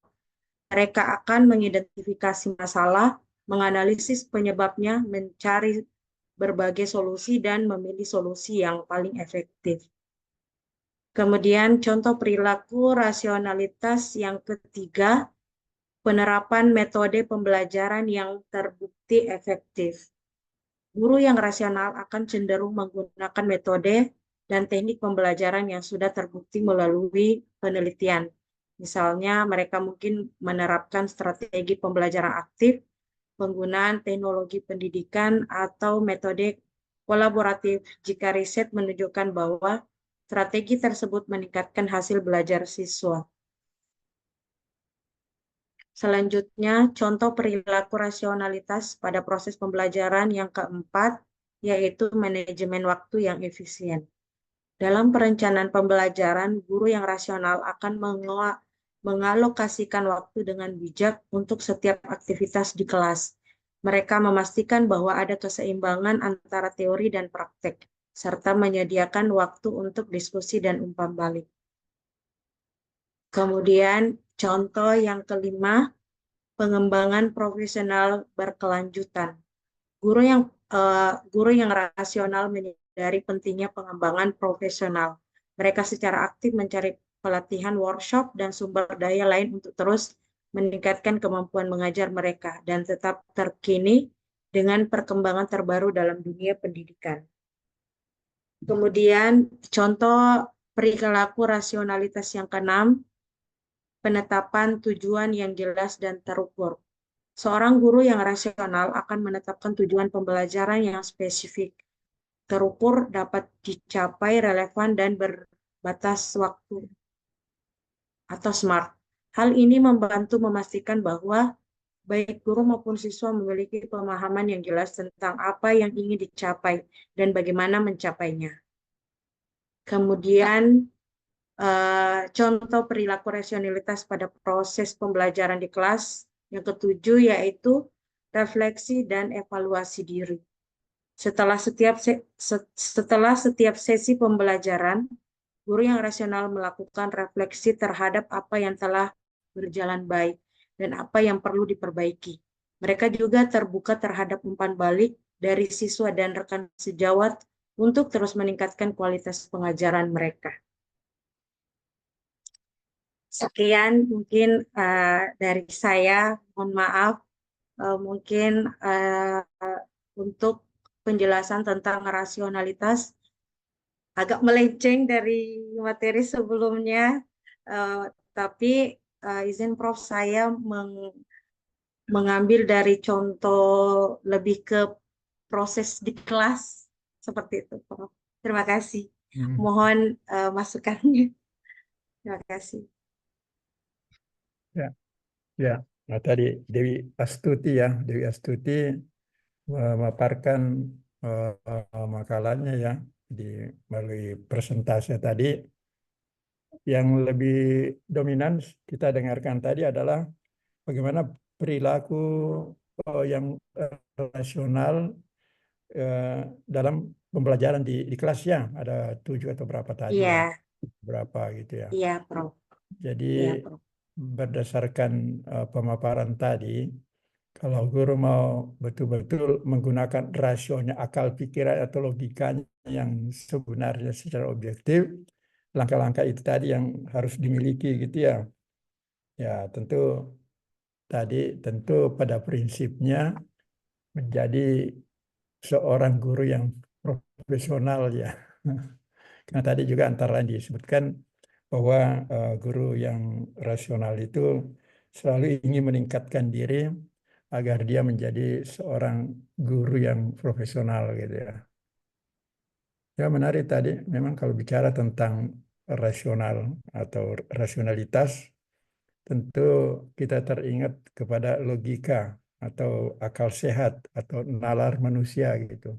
Mereka akan mengidentifikasi masalah, menganalisis penyebabnya, mencari berbagai solusi, dan memilih solusi yang paling efektif. Kemudian contoh perilaku rasionalitas yang ketiga, penerapan metode pembelajaran yang terbukti efektif. Guru yang rasional akan cenderung menggunakan metode dan teknik pembelajaran yang sudah terbukti melalui penelitian. Misalnya, mereka mungkin menerapkan strategi pembelajaran aktif, penggunaan teknologi pendidikan, atau metode kolaboratif jika riset menunjukkan bahwa strategi tersebut meningkatkan hasil belajar siswa. Selanjutnya, contoh perilaku rasionalitas pada proses pembelajaran yang keempat, yaitu manajemen waktu yang efisien. Dalam perencanaan pembelajaran, guru yang rasional akan mengalokasikan waktu dengan bijak untuk setiap aktivitas di kelas. Mereka memastikan bahwa ada keseimbangan antara teori dan praktek, serta menyediakan waktu untuk diskusi dan umpan balik. Kemudian, contoh yang kelima, pengembangan profesional berkelanjutan. Guru yang rasional menyadari pentingnya pengembangan profesional. Mereka secara aktif mencari pelatihan, workshop, dan sumber daya lain untuk terus meningkatkan kemampuan mengajar mereka dan tetap terkini dengan perkembangan terbaru dalam dunia pendidikan. Kemudian contoh perilaku rasionalitas yang keenam, penetapan tujuan yang jelas dan terukur. Seorang guru yang rasional akan menetapkan tujuan pembelajaran yang spesifik, terukur, dapat dicapai, relevan, dan berbatas waktu atau SMART. Hal ini membantu memastikan bahwa baik guru maupun siswa memiliki pemahaman yang jelas tentang apa yang ingin dicapai dan bagaimana mencapainya. Kemudian, contoh perilaku rasionalitas pada proses pembelajaran di kelas yang ketujuh, yaitu refleksi, dan evaluasi diri. Setelah setiap sesi pembelajaran, guru yang rasional melakukan refleksi terhadap apa yang telah berjalan baik dan apa yang perlu diperbaiki. Mereka juga terbuka terhadap umpan balik dari siswa dan rekan sejawat untuk terus meningkatkan kualitas pengajaran mereka. Sekian mungkin dari saya, mohon maaf mungkin untuk penjelasan tentang rasionalitas agak melenceng dari materi sebelumnya, tapi izin Prof saya mengambil dari contoh lebih ke proses di kelas seperti itu, Prof. Terima kasih. Mohon masukannya. Terima kasih. Ya. Nah, tadi Dewi Astuti memaparkan makalahnya ya melalui persentase tadi. Yang lebih dominan kita dengarkan tadi adalah bagaimana perilaku yang rasional dalam pembelajaran di kelas ya. Ada 7 atau berapa tadi ya? Iya, Berapa gitu ya. iya, Prof. Jadi Iya, Prof. berdasarkan pemaparan tadi, kalau guru mau betul-betul menggunakan rasionya, akal pikiran atau logikanya yang sebenarnya secara objektif, langkah-langkah itu tadi yang harus dimiliki gitu ya. Ya tentu pada prinsipnya menjadi seorang guru yang profesional ya. Karena tadi juga antara lain disebutkan bahwa guru yang rasional itu selalu ingin meningkatkan diri agar dia menjadi seorang guru yang profesional gitu ya. Ya menarik tadi, memang kalau bicara tentang rasional atau rasionalitas, tentu kita teringat kepada logika atau akal sehat atau nalar manusia gitu.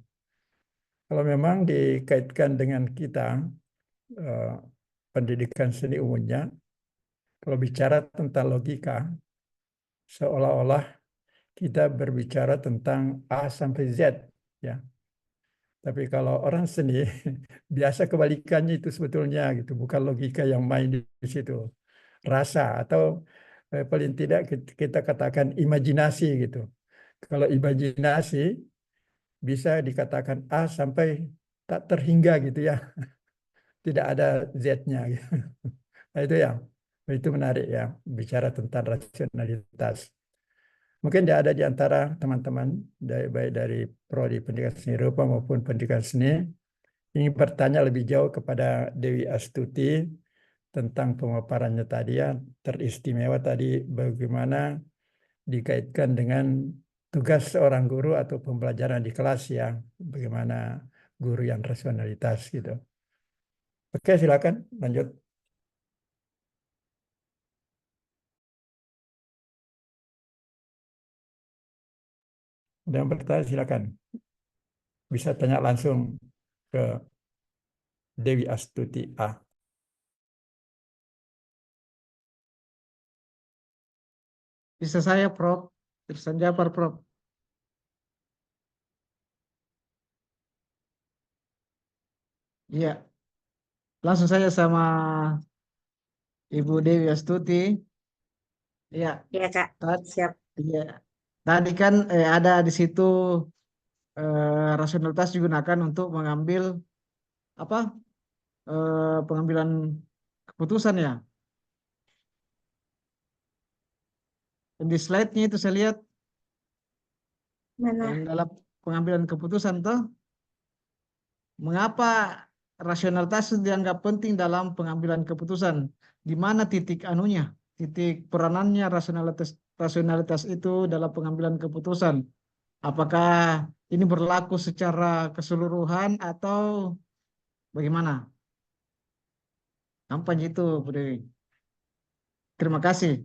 Kalau memang dikaitkan dengan kita, pendidikan seni umumnya, kalau bicara tentang logika, seolah-olah kita berbicara tentang A sampai Z, ya. Tapi kalau orang seni, biasa kebalikannya itu sebetulnya gitu, bukan logika yang main di situ, rasa atau paling tidak kita katakan imajinasi gitu. Kalau imajinasi bisa dikatakan A sampai tak terhingga gitu ya, tidak ada Z-nya. Gitu. Nah, itu menarik ya, bicara tentang rasionalitas. Mungkin ada di antara teman-teman, baik dari prodi pendidikan seni rupa maupun pendidikan seni, ingin bertanya lebih jauh kepada Dewi Astuti tentang pemaparannya tadi ya, teristimewa tadi bagaimana dikaitkan dengan tugas seorang guru atau pembelajaran di kelas ya, bagaimana guru yang rasionalitas gitu. Oke, silakan lanjut. Ada yang bertanya silakan. Bisa tanya langsung ke Dewi Astuti A. Bisa saya, Prof. Irsan Japar, Prof. Iya, langsung saja sama Ibu Dewi Astuti. Iya, Iya, Kak. Siap. iya. Tadi kan ada di situ rasionalitas digunakan untuk mengambil apa pengambilan keputusan ya. Dan di slide-nya itu saya lihat Mana? dalam pengambilan keputusan toh, mengapa rasionalitas itu dianggap penting dalam pengambilan keputusan? Di mana titik anunya, titik peranannya rasionalitas itu dalam pengambilan keputusan? Apakah ini berlaku secara keseluruhan atau bagaimana? Nampak itu, Bu Dewi. Terima kasih.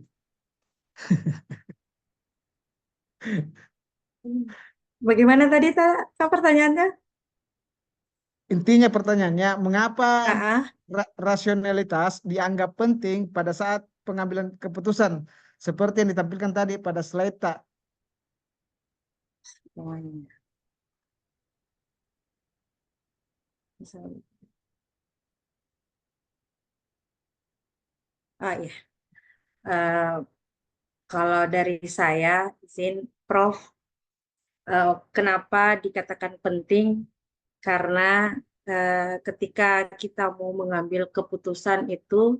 Bagaimana tadi Kak pertanyaannya? Intinya pertanyaannya, mengapa Ah, rasionalitas dianggap penting pada saat pengambilan keputusan? Seperti yang ditampilkan tadi pada slide tak? semuanya. Misalnya. Ah ya, kalau dari saya, izin Prof, kenapa dikatakan penting? Karena ketika kita mau mengambil keputusan itu,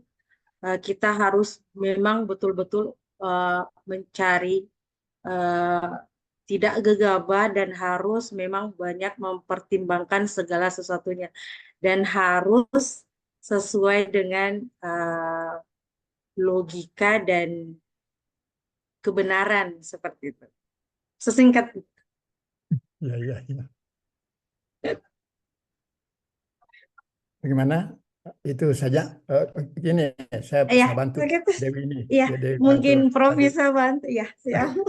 kita harus memang betul-betul mencari, tidak gegabah, dan harus memang banyak mempertimbangkan segala sesuatunya, dan harus sesuai dengan logika dan kebenaran, seperti itu. Sesingkat itu. Ya, ya, ya. Bagaimana? Itu saja. Begini, saya Ya, bisa bantu begitu. Dewi ini. Ya, Dewi mungkin bantu Prof tadi. bisa bantu. Ya, siap.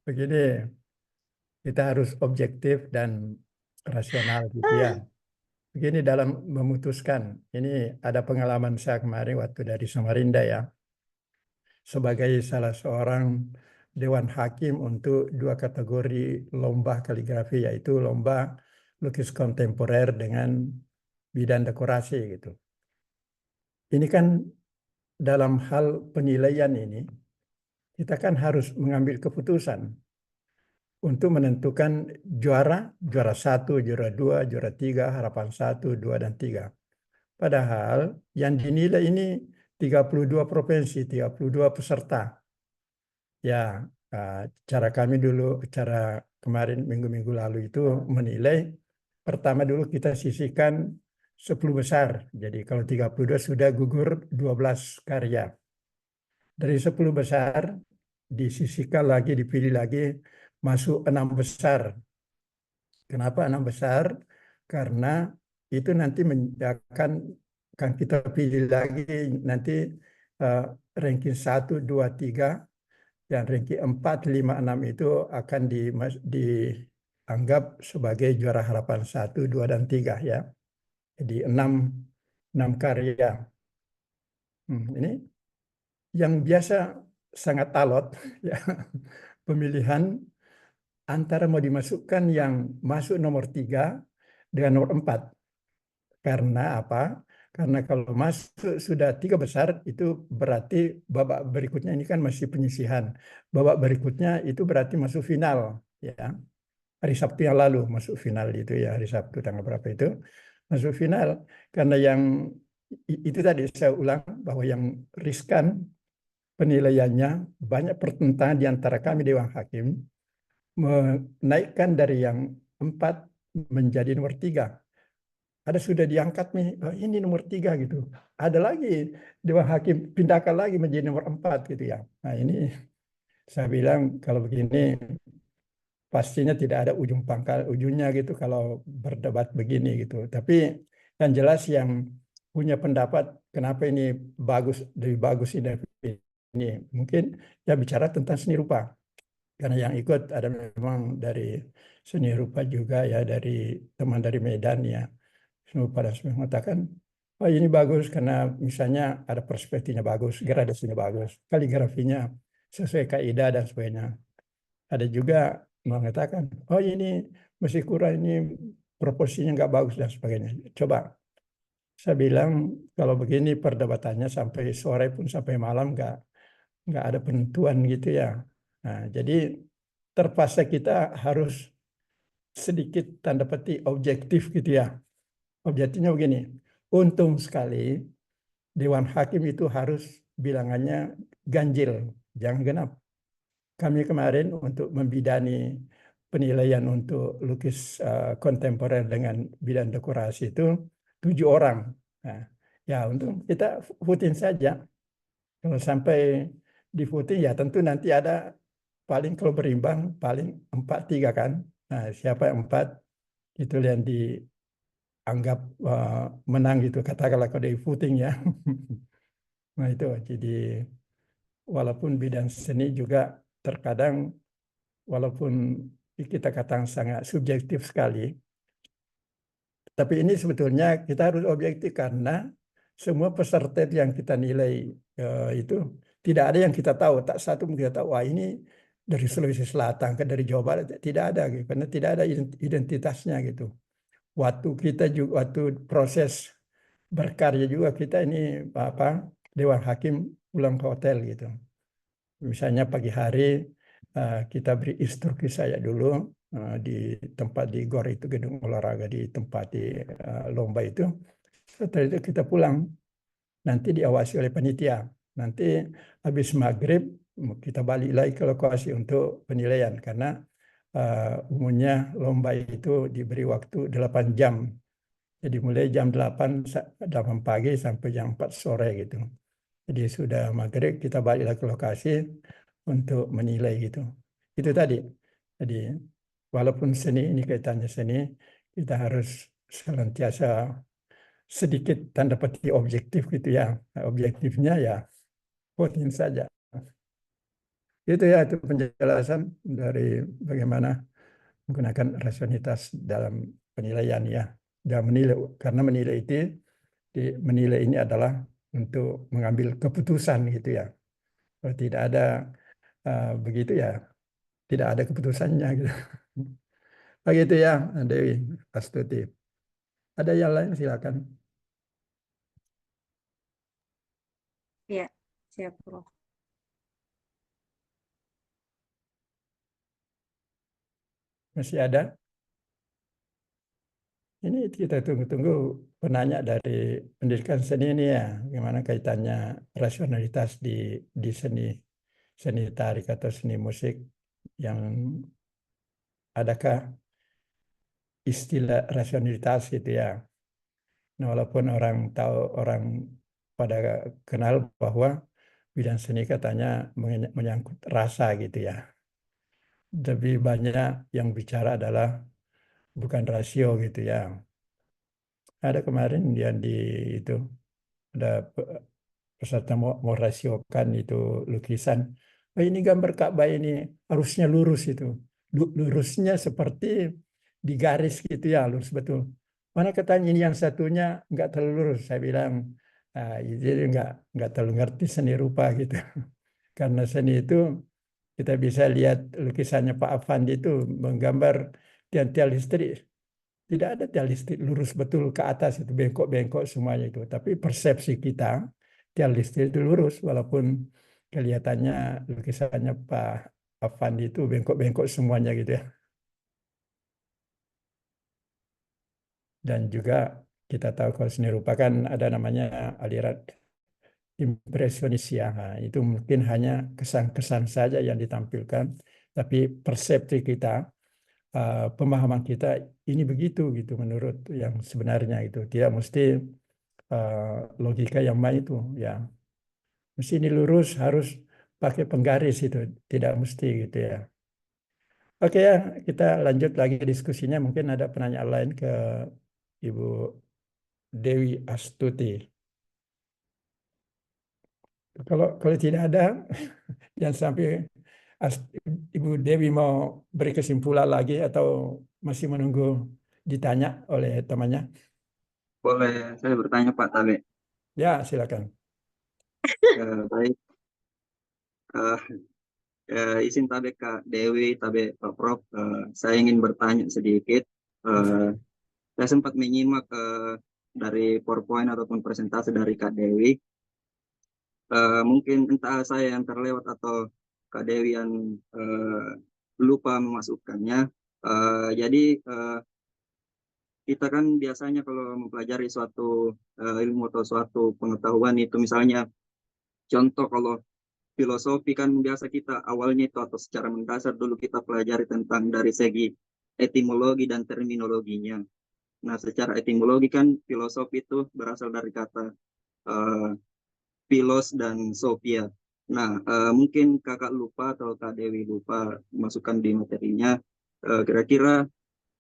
Begini, kita harus objektif dan rasional gitu ya. Begini dalam memutuskan, ini ada pengalaman saya kemarin waktu dari Samarinda ya, sebagai salah seorang Dewan Hakim untuk 2 kategori lomba kaligrafi, yaitu lomba lukis kontemporer dengan bidang dekorasi gitu. Ini kan dalam hal penilaian ini, kita kan harus mengambil keputusan untuk menentukan juara 1, juara 2, juara 3, harapan 1, 2, dan 3. Padahal yang dinilai ini 32 provinsi, 32 peserta. Ya, cara kami dulu, cara kemarin minggu-minggu lalu itu menilai, pertama dulu kita sisihkan 10 besar. Jadi kalau 32 sudah gugur 12 karya. Dari 10 besar disisihkan lagi, dipilih lagi, masuk 6 besar. Kenapa 6 besar? Karena itu nanti akan kita pilih lagi nanti ranking 1, 2, 3, dan ranking 4, 5, 6 itu akan dianggap sebagai juara harapan 1, 2, dan 3 ya. Jadi 6 karya. Ini yang biasa sangat alot ya, pemilihan antara mau dimasukkan yang masuk nomor 3 dengan nomor 4. Karena apa? Karena kalau masuk sudah 3 besar itu berarti babak berikutnya ini kan masih penyisihan. Babak berikutnya itu berarti masuk final ya. Hari Sabtu yang lalu masuk final itu ya, hari Sabtu tanggal berapa itu masuk final. Karena yang itu tadi saya ulang bahwa yang riskan penilaiannya banyak pertentangan di antara kami Dewan Hakim, menaikkan dari yang 4 menjadi nomor 3. Ada sudah diangkat nih, oh, ini nomor 3 gitu. Ada lagi Dewan Hakim pindahkan lagi menjadi nomor 4 gitu ya. Nah ini saya bilang kalau begini pastinya tidak ada ujung pangkal ujungnya gitu kalau berdebat begini gitu. Tapi yang jelas yang punya pendapat kenapa ini bagus, lebih bagus ini mungkin ya bicara tentang seni rupa. Karena yang ikut ada memang dari seni rupa juga ya, dari teman dari Medan ya. Pada mengatakan, oh ini bagus karena misalnya ada perspektifnya bagus, gradasinya bagus, kaligrafinya sesuai kaidah dan sebagainya. Ada juga mengatakan, oh ini masih kurang, ini proporsinya nggak bagus dan sebagainya. Coba saya bilang kalau begini perdebatannya sampai sore pun sampai malam nggak ada penentuan gitu ya. Nah, jadi terpaksa kita harus sedikit tanda petik objektif gitu ya. Objektifnya begini, untung sekali Dewan Hakim itu harus bilangannya ganjil, jangan genap. Kami kemarin untuk membidani penilaian untuk lukis kontemporer dengan bidang dekorasi itu 7 orang. Nah, ya untung kita voting saja. Kalau sampai di voting ya tentu nanti ada paling kalau berimbang paling 4-3 kan. Nah, siapa yang 4 itu yang dianggap menang gitu, katakanlah kalau di voting ya. Nah itu jadi walaupun bidang seni juga terkadang walaupun kita katakan sangat subjektif sekali, tapi ini sebetulnya kita harus objektif karena semua peserta yang kita nilai itu tidak ada yang kita tahu, tak satu kita tahu wah ini dari Sulawesi Selatan ke dari Jawa Barat, tidak ada gitu, karena tidak ada identitasnya gitu. Waktu kita juga, waktu proses berkarya juga kita ini Dewan Hakim pulang ke hotel gitu. Misalnya pagi hari kita beri instruksi saya dulu di tempat di GOR itu, gedung olahraga di tempat di lomba itu. Setelah itu kita pulang, nanti diawasi oleh panitia. Nanti habis maghrib kita balik lagi ke lokasi untuk penilaian, karena umumnya lomba itu diberi waktu 8 jam. Jadi mulai jam 8 pagi sampai jam 4 sore gitu. Jadi sudah maghrib kita balik lagi ke lokasi untuk menilai gitu. Itu tadi. Jadi walaupun seni ini kaitannya seni, kita harus senantiasa sedikit tanda petik objektif gitu ya. Objektifnya ya voting saja. Itu ya, itu penjelasan dari bagaimana menggunakan rasionalitas dalam penilaian ya. Dan menilai, karena menilai ini adalah untuk mengambil keputusan gitu ya. Kalau tidak ada begitu ya, tidak ada keputusannya gitu. Begitu ya, Dewi Astuti. Ada yang lain silakan. Ya, siap, Prof. Masih ada? Ini kita tunggu-tunggu penanya dari pendidikan seni ini ya, gimana kaitannya rasionalitas di seni tarik atau seni musik, yang adakah istilah rasionalitas itu ya. Nah, walaupun orang pada kenal bahwa bidang seni katanya menyangkut rasa gitu ya. Lebih banyak yang bicara adalah bukan rasio gitu ya. Ada kemarin yang itu ada peserta mau rasiokan itu lukisan. Oh, ini gambar Ka'bah ini harusnya lurus itu. Lurusnya seperti di garis gitu ya, lurus betul. Mana katanya ini yang satunya nggak terlalu lurus. Saya bilang, jadi nggak terlalu ngerti seni rupa gitu. Karena seni itu kita bisa lihat lukisannya Pak Afandi itu menggambar tiang-tiang listrik. Tidak ada tiang listrik lurus betul ke atas, itu bengkok-bengkok semuanya itu. Tapi persepsi kita tiang listrik itu lurus, walaupun kelihatannya lukisannya Pak Afandi itu bengkok-bengkok semuanya gitu ya. Dan juga kita tahu kalau seni rupa kan ada namanya aliran impresionis ya. Nah, itu mungkin hanya kesan-kesan saja yang ditampilkan, tapi persepsi kita, pemahaman kita ini begitu gitu menurut yang sebenarnya itu. Tidak mesti logika yang main itu ya. Mesti ini lurus harus pakai penggaris itu, tidak mesti gitu ya. Oke ya, kita lanjut lagi diskusinya. Mungkin ada penanyaan lain ke Ibu Dewi Astuti. Kalau tidak ada, jangan sampai Ibu Dewi mau beri kesimpulan lagi atau masih menunggu ditanya oleh temannya. Boleh saya bertanya Pak Tabe? Ya, silakan. Baik, izin Tabe Kak Dewi, Tabe Pak Prof. Saya ingin bertanya sedikit. Saya sempat menyimak dari PowerPoint ataupun presentasi dari Kak Dewi. Mungkin entah saya yang terlewat atau Kak Dewi yang lupa memasukkannya. Jadi kita kan biasanya kalau mempelajari suatu ilmu atau suatu pengetahuan itu, misalnya contoh kalau filosofi kan biasa kita awalnya itu atau secara mendasar dulu kita pelajari tentang dari segi etimologi dan terminologinya. Nah, secara etimologi kan filosofi itu berasal dari kata philos dan sophia. Nah, mungkin kakak lupa atau Kak Dewi lupa masukkan di materinya. Kira-kira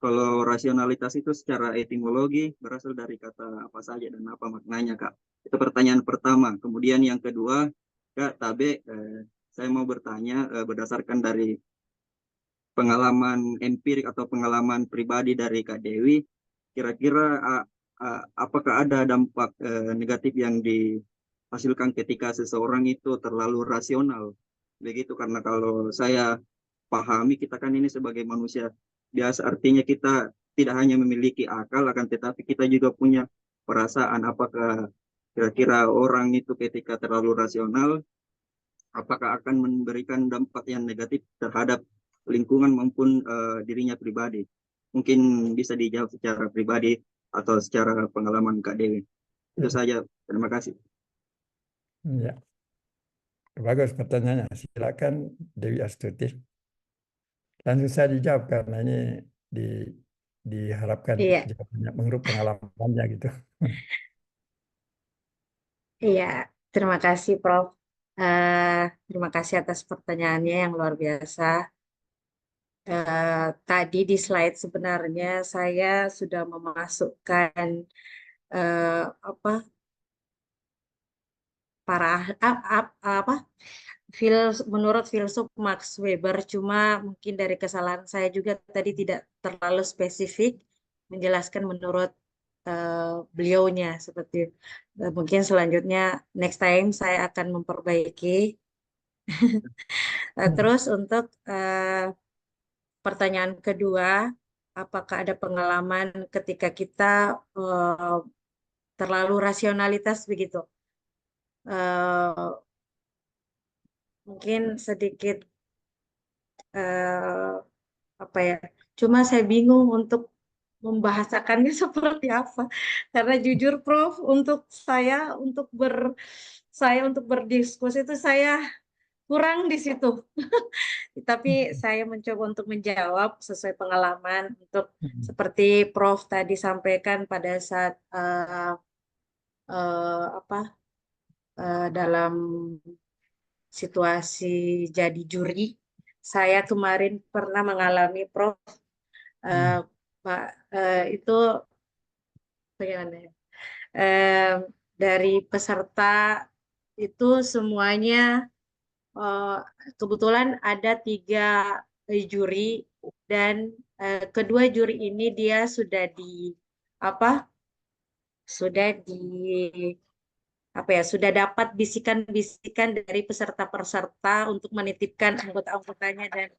kalau rasionalitas itu secara etimologi berasal dari kata apa saja dan apa maknanya, Kak? Itu pertanyaan pertama. Kemudian yang kedua, Kak Tabe, saya mau bertanya berdasarkan dari pengalaman empirik atau pengalaman pribadi dari Kak Dewi, kira-kira apakah ada dampak negatif yang dihasilkan ketika seseorang itu terlalu rasional? Begitu, karena kalau saya pahami kita kan ini sebagai manusia biasa, artinya kita tidak hanya memiliki akal, akan tetapi kita juga punya perasaan. Apakah kira-kira orang itu ketika terlalu rasional, apakah akan memberikan dampak yang negatif terhadap lingkungan maupun dirinya pribadi? Mungkin bisa dijawab secara pribadi atau secara pengalaman Kak Dewi. Itu saja. Terima kasih. Ya, bagus pertanyaannya. Silakan Dewi Astuti. Langsung saja dijawab karena ini diharapkan Iya, jawabannya menurut pengalamannya gitu. iya. Terima kasih, Prof. Terima kasih atas pertanyaannya yang luar biasa. Tadi di slide sebenarnya saya sudah memasukkan apa para apa menurut filsuf Max Weber, cuma mungkin dari kesalahan saya juga tadi tidak terlalu spesifik menjelaskan menurut beliaunya seperti mungkin selanjutnya next time saya akan memperbaiki. Terus untuk pertanyaan kedua, apakah ada pengalaman ketika kita terlalu rasionalitas begitu? Mungkin sedikit apa ya? Cuma saya bingung untuk membahasakannya seperti apa. Karena jujur, Prof, untuk untuk berdiskusi itu saya kurang di situ. Tapi saya mencoba untuk menjawab sesuai pengalaman untuk seperti Prof tadi sampaikan pada saat dalam situasi jadi juri. Saya kemarin pernah mengalami, Prof, Pak, itu bagaimana ya? Dari peserta itu semuanya kebetulan ada 3 juri dan kedua juri ini dia sudah dapat bisikan-bisikan dari peserta-peserta untuk menitipkan anggota-anggotanya dan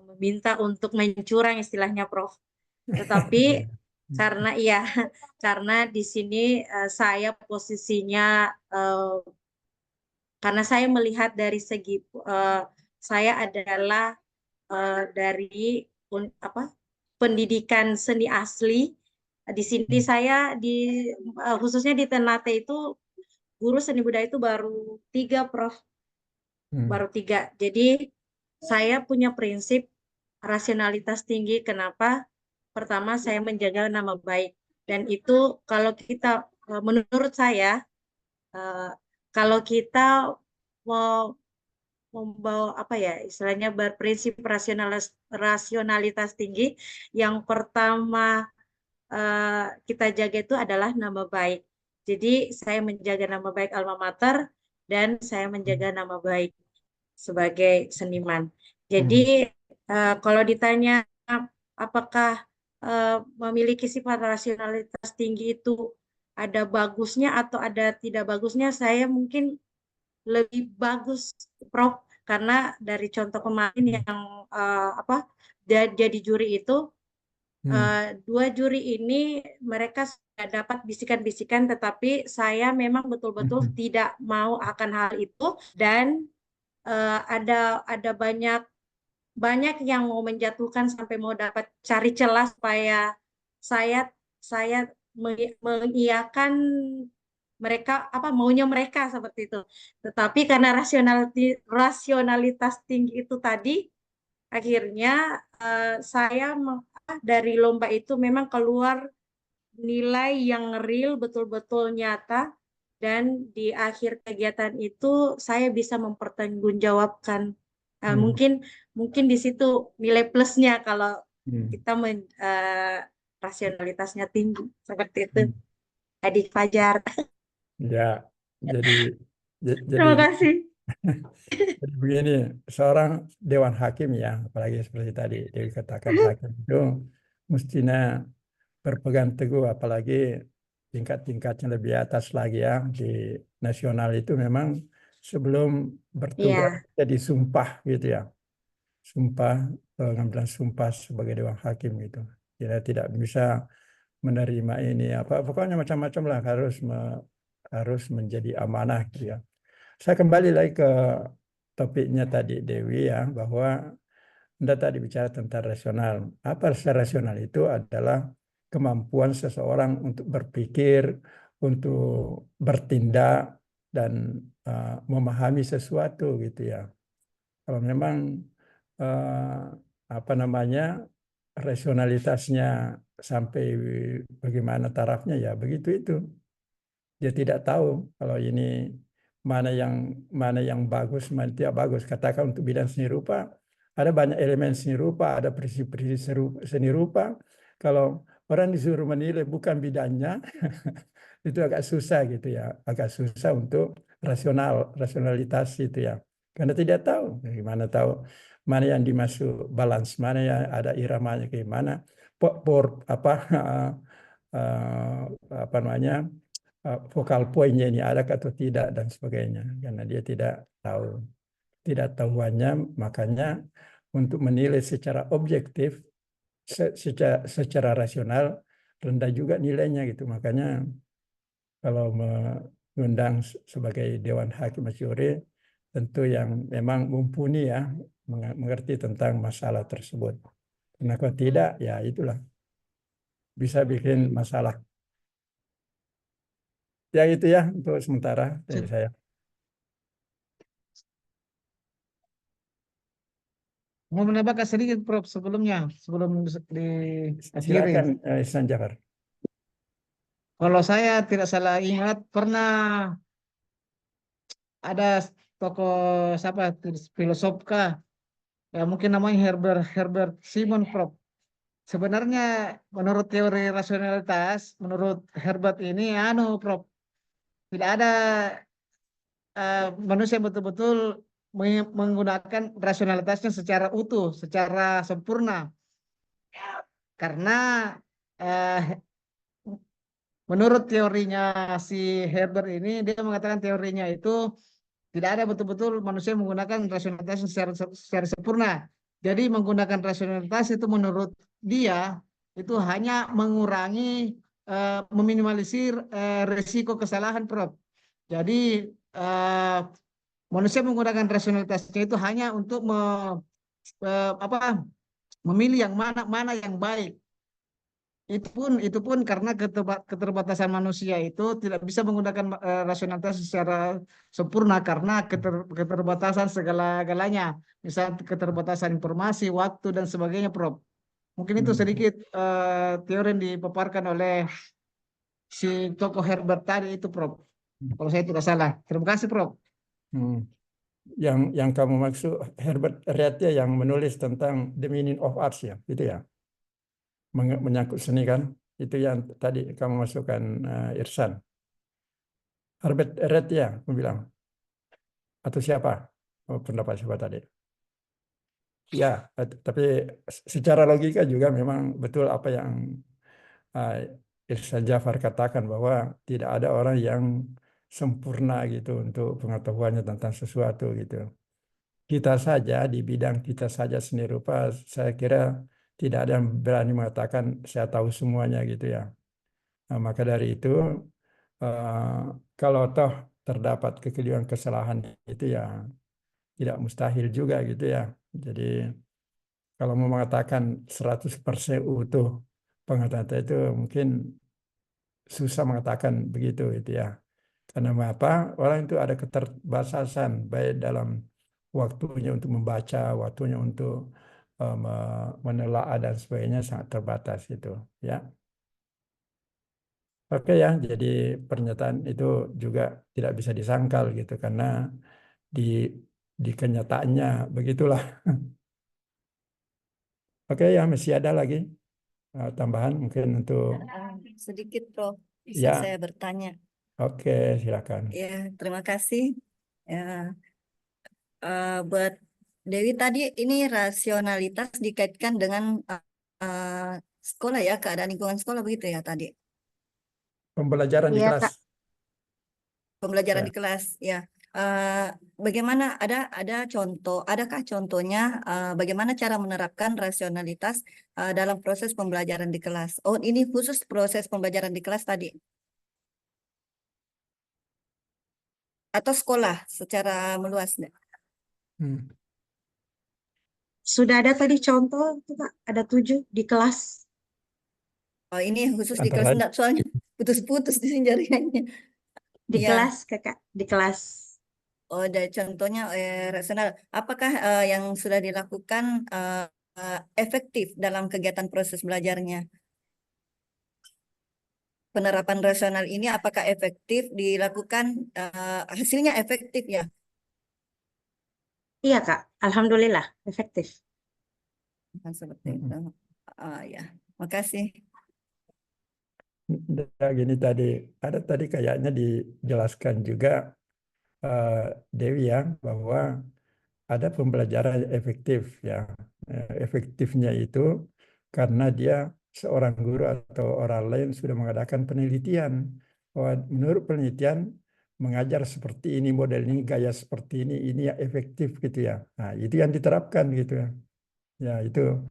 meminta untuk mencurang istilahnya, Prof. Tetapi karena di sini saya posisinya karena saya melihat dari segi saya adalah dari pendidikan seni asli. Di sini saya khususnya di Ternate itu guru seni budaya itu baru 3, Prof. Baru 3. Jadi saya punya prinsip rasionalitas tinggi. Kenapa? Pertama, saya menjaga nama baik. Dan itu kalau kita, menurut saya, kalau kita mau membawa istilahnya berprinsip rasionalitas tinggi, yang pertama kita jaga itu adalah nama baik. Jadi saya menjaga nama baik alma mater dan saya menjaga nama baik sebagai seniman. Jadi kalau ditanya apakah memiliki sifat rasionalitas tinggi itu ada bagusnya atau ada tidak bagusnya, saya mungkin lebih bagus, Prof, karena dari contoh kemarin yang jadi juri itu 2 juri ini mereka sudah dapat bisikan-bisikan, tetapi saya memang betul-betul tidak mau akan hal itu dan ada banyak yang mau menjatuhkan sampai mau dapat cari celah supaya saya mengiyakan mereka maunya mereka seperti itu. Tetapi karena rasionalitas tinggi itu tadi, akhirnya saya dari lomba itu memang keluar nilai yang real, betul-betul nyata, dan di akhir kegiatan itu saya bisa mempertanggungjawabkan. Mungkin di situ nilai plusnya kalau kita rasionalitasnya tinggi seperti itu. Adik Fajar. Ya, jadi Terima kasih. jadi begini, seorang dewan hakim ya, apalagi seperti tadi dikatakan hakim itu mestinya berpegang teguh, apalagi tingkat-tingkatnya lebih atas lagi ya, di nasional itu memang sebelum bertugas jadi sumpah gitu ya. pengambilan sumpah sebagai dewan hakim gitu. Kita tidak bisa menerima ini pokoknya macam-macam lah, harus menjadi amanah gitu ya. Saya kembali lagi ke topiknya tadi Dewi ya, bahwa Anda tadi bicara tentang rasional. Apa rasional itu adalah kemampuan seseorang untuk berpikir, untuk bertindak dan memahami sesuatu gitu ya. Kalau memang rasionalitasnya sampai bagaimana tarafnya ya begitu itu. Dia tidak tahu kalau ini mana yang bagus, mana tidak bagus. Katakan untuk bidang seni rupa, ada banyak elemen seni rupa, ada prinsip-prinsip seni rupa. Kalau orang disuruh menilai bukan bidangnya, itu agak susah gitu ya, agak susah untuk rasionalitas itu ya. Karena tidak tahu, gimana tahu mana yang dimaksud balance, mana yang ada iramanya gimana, vokal poinnya ini ada atau tidak dan sebagainya, karena dia tidak tahu. Tidak tahuannya, makanya untuk menilai secara objektif, secara rasional rendah juga nilainya gitu. Makanya kalau mengundang sebagai Dewan Hakim Masyuri, tentu yang memang mumpuni ya, mengerti tentang masalah tersebut. Karena kalau tidak, ya itulah bisa bikin masalah. Ya itu ya untuk sementara dari saya. Mau menambahkan sedikit Prof sebelum diakhiri. Silakan Ihsan Jafar. Kalau saya tidak salah ingat pernah ada tokoh filosof ya mungkin namanya Herbert Simon Prof. Sebenarnya menurut teori rasionalitas, menurut Herbert ini Prof, tidak ada manusia betul-betul menggunakan rasionalitasnya secara utuh, secara sempurna. Karena menurut teorinya si Herbert ini, dia mengatakan teorinya itu tidak ada betul-betul manusia menggunakan rasionalitas secara sempurna. Jadi menggunakan rasionalitas itu menurut dia itu hanya mengurangi, meminimalisir risiko kesalahan, Prof. Jadi manusia menggunakan rasionalitasnya itu hanya untuk memilih yang mana yang baik. Itu pun karena keterbatasan manusia itu tidak bisa menggunakan rasionalitas secara sempurna karena keterbatasan segala-galanya, misalnya keterbatasan informasi, waktu dan sebagainya, Prof. Mungkin itu sedikit teori yang dipaparkan oleh si tokoh Herbert tadi itu, Prof. Kalau saya tidak salah. Terima kasih, Prof. Yang kamu maksud Herbert Read ya, yang menulis tentang The Meaning of Arts ya, gitu ya, menyangkut seni kan, itu yang tadi kamu masukkan Irsan. Herbert Read ya, kamu bilang, atau siapa? Pendapat siapa tadi? Ya, tapi secara logika juga memang betul apa yang Irsan Jafar katakan, bahwa tidak ada orang yang sempurna gitu untuk pengetahuannya tentang sesuatu gitu. Kita saja di bidang kita saja seni rupa, saya kira tidak ada yang berani mengatakan saya tahu semuanya gitu ya. Nah, maka dari itu kalau toh terdapat kekeliruan kesalahan itu ya tidak mustahil juga gitu ya. Jadi kalau mau mengatakan 100% utuh pengetahuan itu mungkin susah mengatakan begitu gitu ya. Karena apa? Orang itu ada keterbatasan baik dalam waktunya untuk membaca, waktunya untuk menelaah dan sebagainya sangat terbatas itu ya. Oke ya, jadi pernyataan itu juga tidak bisa disangkal gitu karena di kenyataannya begitulah. Oke ya, masih ada lagi tambahan mungkin untuk sedikit Prof, bisa ya. saya bertanya? Oke, silakan. Ya, terima kasih. Ya, buat Dewi tadi ini rasionalitas dikaitkan dengan sekolah ya, keadaan lingkungan sekolah begitu ya tadi. Pembelajaran di Iya, kelas. Kak. Pembelajaran Ya. di kelas, ya. bagaimana adakah contohnya bagaimana cara menerapkan rasionalitas dalam proses pembelajaran di kelas? Oh, ini khusus proses pembelajaran di kelas tadi atau sekolah secara meluas? Hmm. Sudah ada tadi contoh, tuh, Kak, ada 7 di kelas. Oh, ini khusus di Antara kelas lain, enggak, soalnya putus-putus di sini jaringannya. Di Iya. kelas, Kakak, di kelas. Oh, ada contohnya rasional. Apakah yang sudah dilakukan efektif dalam kegiatan proses belajarnya? Penerapan rasional ini apakah efektif dilakukan? Hasilnya efektif ya? Iya, Kak. Alhamdulillah, efektif. Bukan seperti itu. Ya, makasih. Nah, gini tadi, ada tadi kayaknya dijelaskan juga Dewi ya, bahwa ada pembelajaran yang efektif ya. Efektifnya itu karena dia seorang guru atau orang lain sudah mengadakan penelitian. Bahwa menurut penelitian mengajar seperti ini, model ini, gaya seperti ini yang efektif gitu ya. Nah, itu yang diterapkan gitu ya. Ya, itu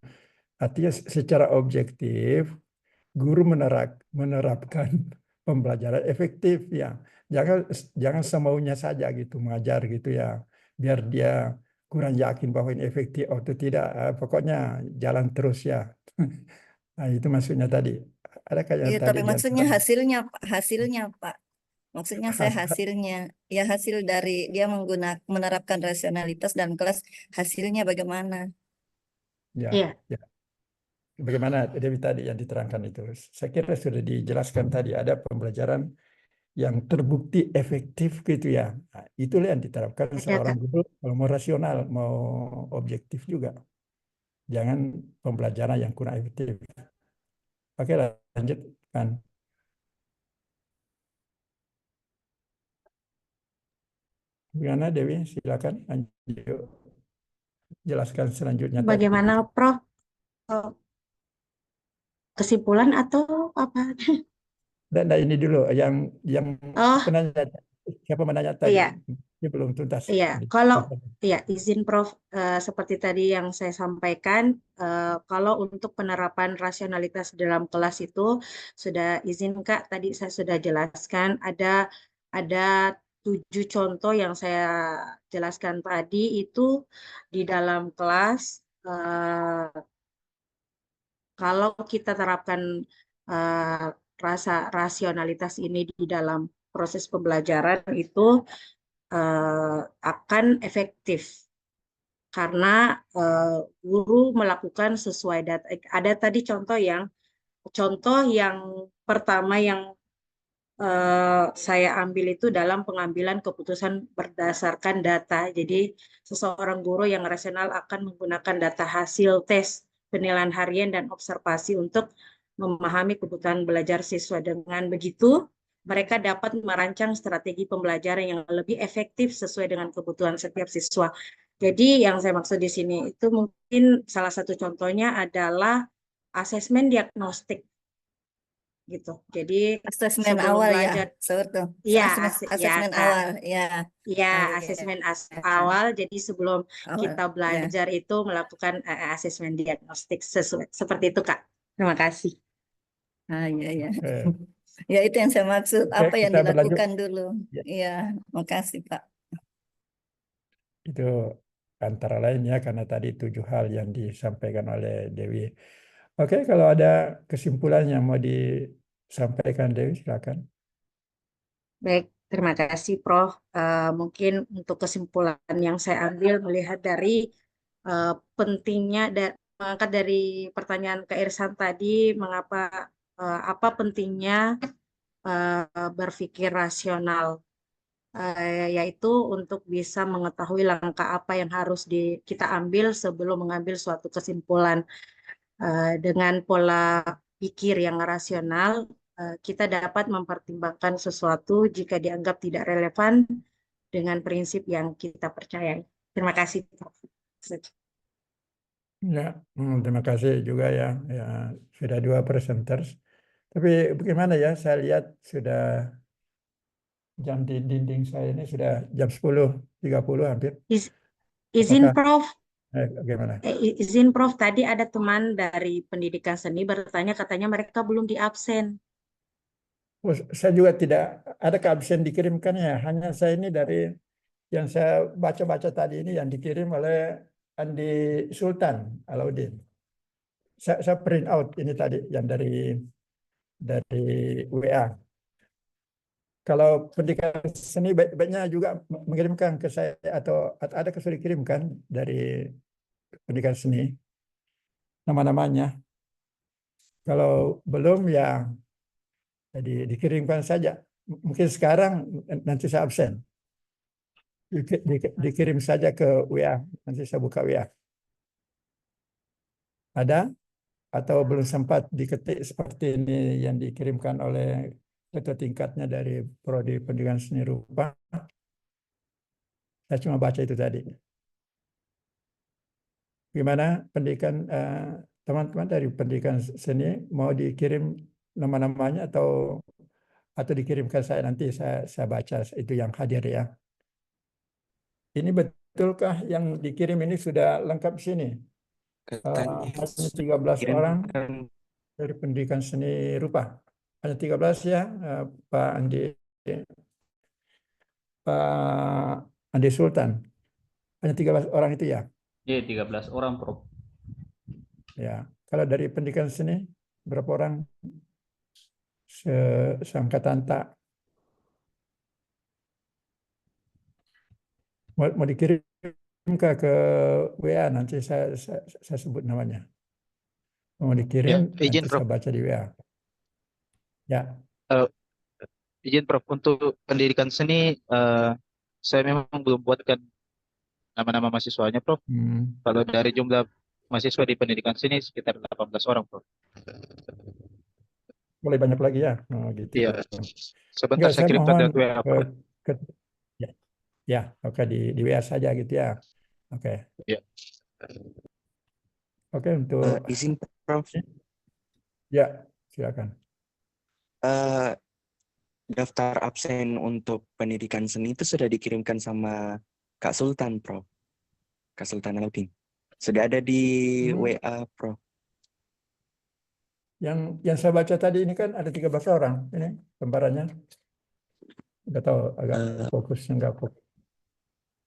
artinya secara objektif guru menerapkan pembelajaran efektif ya. Jangan semaunya saja gitu mengajar gitu ya. Biar dia kurang yakin bahwa ini efektif atau tidak. Pokoknya jalan terus ya. Nah, itu maksudnya tadi. Adakah yang Iya, tadi tapi di maksudnya antara hasilnya, Pak. Maksudnya saya hasil- hasilnya, ya hasil dari dia menerapkan rasionalitas dalam kelas, hasilnya bagaimana? ya, Iya. ya. Bagaimana Dewi tadi yang diterangkan itu? Saya kira sudah dijelaskan tadi ada pembelajaran yang terbukti efektif gitu ya. Nah, itulah yang diterapkan Ada, seorang Kak. guru kalau mau rasional, mau objektif juga. Jangan pembelajaran yang kurang efektif. Oke, lanjutkan. Gimana Dewi? Silakan lanjut. Jelaskan selanjutnya tadi. Bagaimana, Prof? Oh, kesimpulan atau apa? Dan ini dulu yang Oh, penanya, siapa menanya tadi? iya. Ini belum tuntas. Iya, kalau ya izin Prof, seperti tadi yang saya sampaikan, kalau untuk penerapan rasionalitas dalam kelas itu sudah izin Kak, tadi saya sudah jelaskan ada 7 contoh yang saya jelaskan tadi itu di dalam kelas. Kalau kita terapkan eh, rasa rasionalitas ini di dalam proses pembelajaran itu akan efektif karena guru melakukan sesuai data. Ada tadi contoh yang pertama yang saya ambil itu dalam pengambilan keputusan berdasarkan data. Jadi seseorang guru yang rasional akan menggunakan data hasil tes penilaian harian dan observasi untuk memahami kebutuhan belajar siswa. Dengan begitu, mereka dapat merancang strategi pembelajaran yang lebih efektif sesuai dengan kebutuhan setiap siswa. Jadi yang saya maksud di sini itu mungkin salah satu contohnya adalah asesmen diagnostik gitu. Jadi Asesmen sebelum awal ya, belajar, seperti ya, ya asesmen Kak, awal ya. ya Ah, iya, asesmen iya. awal. Jadi sebelum Awal kita ya. belajar itu melakukan asesmen diagnostik seperti itu Kak. Terima kasih. Ah, iya, iya. Oke, Ya, itu yang saya maksud. Oke, Apa yang kita berlanjut. dilakukan dulu? Ya, Iya, makasih Pak. itu antara lain ya karena tadi 7 hal yang disampaikan oleh Dewi. Oke, kalau ada kesimpulan yang mau disampaikan Dewi, silakan. Baik, terima kasih Prof. Mungkin untuk kesimpulan yang saya ambil melihat dari pentingnya mengangkat dari pertanyaan Kak Irsan tadi, mengapa apa pentingnya berpikir rasional, yaitu untuk bisa mengetahui langkah apa yang harus kita ambil sebelum mengambil suatu kesimpulan. Dengan pola pikir yang rasional, kita dapat mempertimbangkan sesuatu jika dianggap tidak relevan dengan prinsip yang kita percayai. Terima kasih, Prof. Ya, terima kasih juga ya. Ya, sudah 2 presenters. Tapi bagaimana ya? Saya lihat sudah Jam di dinding saya ini sudah jam 10.30 hampir. Izin Apakah Prof, bagaimana? izin Prof, tadi ada teman dari pendidikan seni bertanya katanya mereka belum diabsen. Oh, saya juga tidak ada keabsen dikirimkan ya. Hanya saya ini dari yang saya baca-baca tadi ini yang dikirim oleh Andi Sultan Alauddin. Saya print out ini tadi yang dari WA. Kalau pendidikan seni baiknya juga mengirimkan ke saya atau ada kesulitan dikirimkan dari pendidikan seni nama-namanya. Kalau belum ya jadi dikirimkan saja. Mungkin sekarang nanti saya absen. Dikirim saja ke WA. Nanti saya buka WA. Ada atau belum sempat diketik seperti ini yang dikirimkan oleh ketua tingkatnya dari Prodi Pendidikan Seni Rupa. Saya cuma baca itu tadi. Gimana pendidikan teman-teman dari pendidikan seni mau dikirim nama-namanya atau dikirimkan saya nanti saya baca itu yang hadir ya. Ini betulkah yang dikirim ini sudah lengkap sini? Katanya Hanya 13 orang kirimkan dari pendidikan seni rupa. Hanya 13 ya, Pak Andi Sultan. Hanya 13 orang itu ya. Iya, 13 orang, Prof. Ya, kalau dari pendidikan seni berapa orang? Seangkatan tak. Mau dikirim ke WA nanti saya sebut namanya. Mau dikirim izin nanti Prof. saya baca di WA. Ya, Izin Prof, untuk pendidikan seni saya memang belum buatkan nama-nama mahasiswanya Prof. Kalau dari jumlah mahasiswa di pendidikan seni sekitar 18 orang Prof. boleh banyak lagi ya. Oh, gitu. Iya. Sebentar Enggak, saya saya kirimkan mohon ke WA Prof. ya, oke di WA saja gitu ya. Oke. Ya. Oke, untuk izin Prof. Ya, silakan. Daftar absen untuk pendidikan seni itu sudah dikirimkan sama Kak Sultan, Prof. Kak Sultan Alauddin. Sudah ada di WA, Prof. Yang saya baca tadi ini kan ada 13 orang ini gambarannya. Nggak tahu agak fokusnya nggak fokus.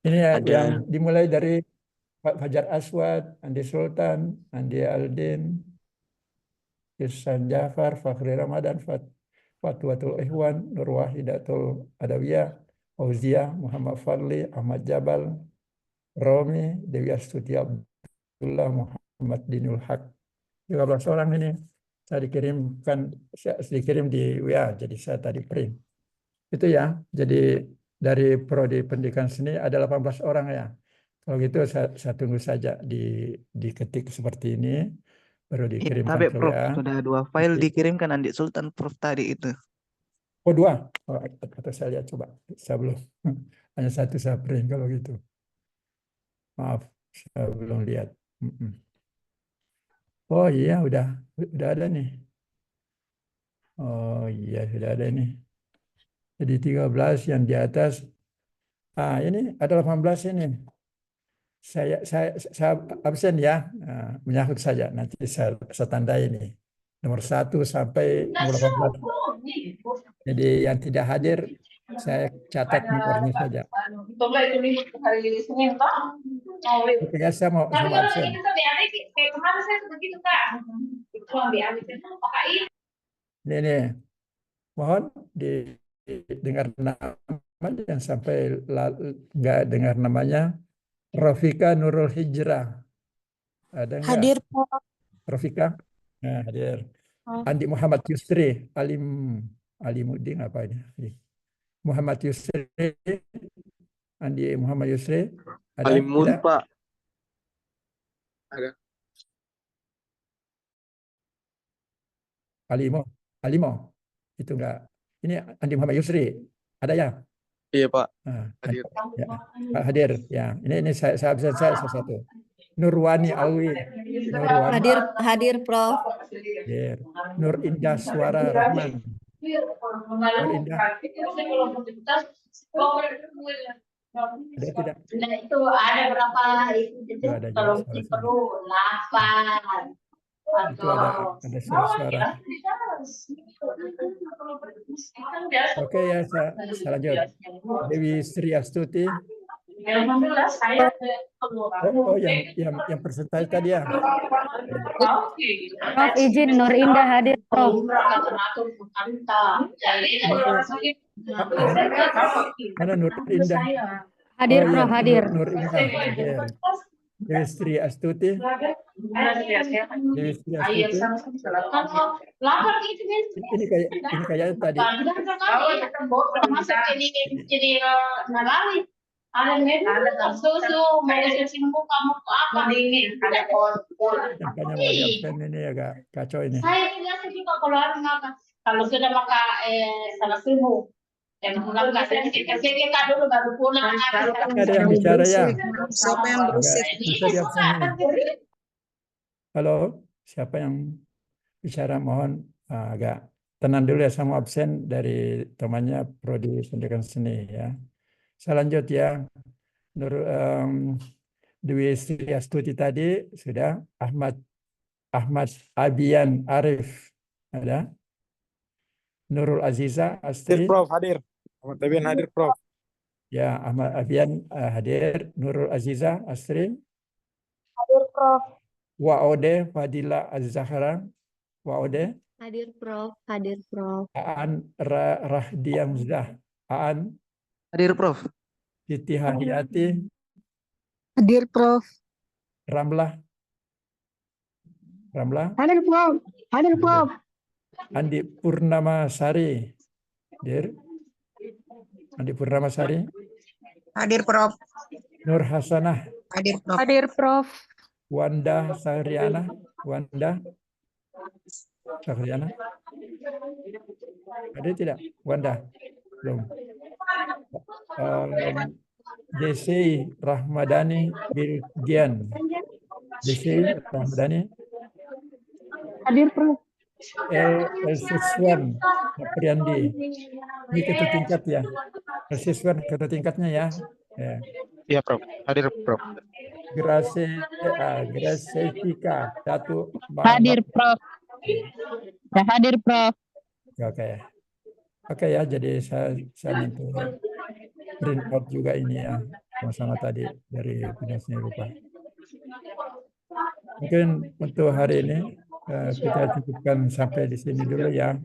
Ini ya, ada yang dimulai dari Pak Fajar Aswad, Andi Sultan, Andi Aldin, Ihsan Jafar, Fakhri Ramadan, Fatwatul Ikhwan, Nur Wahidatul Adawiyah, Fauzia, Muhammad Fadli, Ahmad Jabal, Romi, Dewi Astuti Abdullah, Muhammad Dinul Haq. 13 orang ini saya dikirim di WA, jadi saya tadi print. Itu ya, jadi dari Prodi Pendidikan Seni ada 18 orang ya. Kalau gitu saya tunggu saja diketik seperti ini, baru dikirimkan Tapi ke Prof, WA. sudah 2 file dikirimkan Andi Sultan Prof tadi itu. Oh 2? Oh, atau saya lihat coba, saya belum. Hanya 1 saya print kalau gitu. Maaf, saya belum lihat. Oh iya, udah ada nih. Oh iya, sudah ada nih. Jadi 13 yang di atas. Ini ada 18 ini. Saya absen ya. Menyahut saja. Nanti saya tandai ini. Nomor 1 sampai nomor 18. Jadi yang tidak hadir, saya catat nomornya saja. Oke ya, saya mau absen. Ini. Mohon didengar namanya yang sampai nggak dengar namanya. Rafika Nurul Hijrah. Ada nggak? Hadir Prof. Rafika? Nah, hadir. Andi Muhammad Yusri, Alimuddin apa ini? Muhammad Yusri, Andi Muhammad Yusri. Ada? Alimun Tidak? Pak. Ada. Alimo. Itu enggak. Ini Andi Muhammad Yusri. Ada ya? Iya Pak. Hadir. Ya. Hadir. Ya. Ini saya absen saya satu. Nurwani Alwi. Hadir Prof. Hadir. Nur Indah Suara Rahman. Nur Indah, ada tidak? Nah, itu ada berapa Itu ada juga kalau salah satu. perlu 8 Itu ada suara-suara. Oke ya, saya lanjut. Dewi Sri Astuti. Alhamdulillah saya Oh, yang persentase tadi ya. Prof izin Nur Indah hadir Prof. Mana Nur Indah? Hadir Oh, Prof iya, hadir. Nur Indah hadir. Dewi Sri Astuti. Dewi Sri Astuti. Ini kayaknya tadi. Tampaknya mau di absen ini agak kacau ini. Saya biasa juga kalau sudah pakai salah subuh. Pulang nggak sedikit dulu baru pulang. Ada yang bicara ya? Siapa yang berisik? Bisa di absen ini. Halo, siapa yang bicara? Mohon agak tenang dulu ya, sama absen dari temannya Prodi Pendidikan Seni ya. Saya lanjut ya. Dewi Sri Astuti tadi sudah. Ahmad Abian Arif ada. Nurul Aziza Astri. Hadir Prof, hadir. Ahmad Abian hadir Prof. Ya, Ahmad Abian hadir. Nurul Aziza Astri. Hadir Prof. Waode Fadila Az-Zahra. Waode. Hadir Prof. Hadir Prof. Aan Rahdiamzah. Aan. Hadir Prof. Siti Hadiati. Hadir Prof. Ramlah. Hadir Prof. Hadir Prof. Andi Purnama Sari. Hadir. Andi Purnama Sari. Hadir Prof. Nur Hasanah. Hadir Prof. Hadir Prof. Wanda Sahriana. Wanda Sahriana. Ada tidak? Wanda? Belum. DC Rahmadani Bilgian. DC Rahmadani. Hadir Prof. El Siswan Priandi. Ini ketua tingkat ya. El Siswan ketua tingkatnya ya. Ya. Iya Prof, hadir Prof. Grasefika satu. Hadir Prof. Ya, hadir Prof. Oke ya, jadi saya minta print out juga ini ya, sama-sama tadi dari Bidang Seni Rupa. Mungkin untuk hari ini kita cukupkan sampai di sini dulu ya.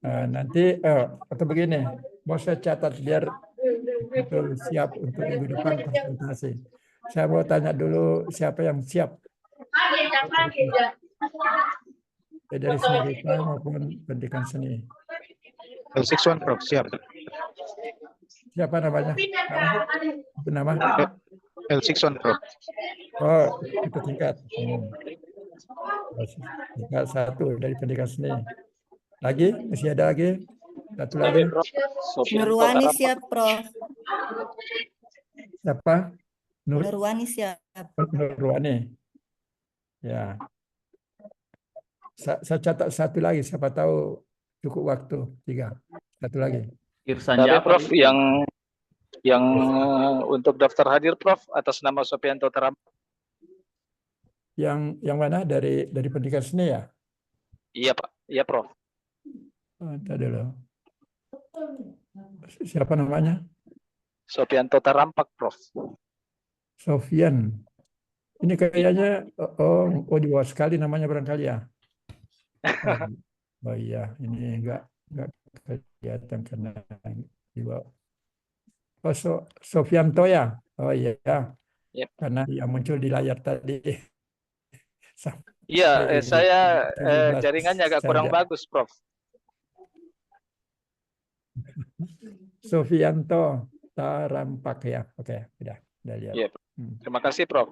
Nanti atau begini, mau saya catat biar betul siap untuk minggu depan presentasi. Saya mau tanya dulu siapa yang siap dari seni rupa maupun pendidikan seni. L61 Prof, siap. Siapa namanya? Nama? L61 Prof. Oh, itu tingkat. Tingkat 1 dari pendidikan seni. Lagi? Masih ada lagi? Satu lagi? Nurwani siap, Prof. Siapa? Nurwani siap. Nurwani. Ya. Saya catat satu lagi, siapa tahu cukup waktu. 3. Satu lagi. Irsan Tapi Jafar. Prof yang untuk daftar hadir Prof atas nama Sopianto Terampak. Yang mana dari pendidikan seni ya? Iya Pak, iya Prof. Entar dulu. Siapa namanya? Sopianto Terampak Prof. Sofian. Ini kayaknya di bawah sekali namanya barangkali ya. Oh iya, ini enggak kelihatan karena di bawah. Oh, Sofianto ya. Oh iya. Yep. Karena yang muncul di layar tadi. Iya, saya jaringannya agak kurang bagus, Prof. Sofianto Terampak ya. Oke, udah lihat. Iya. Terima kasih, Prof.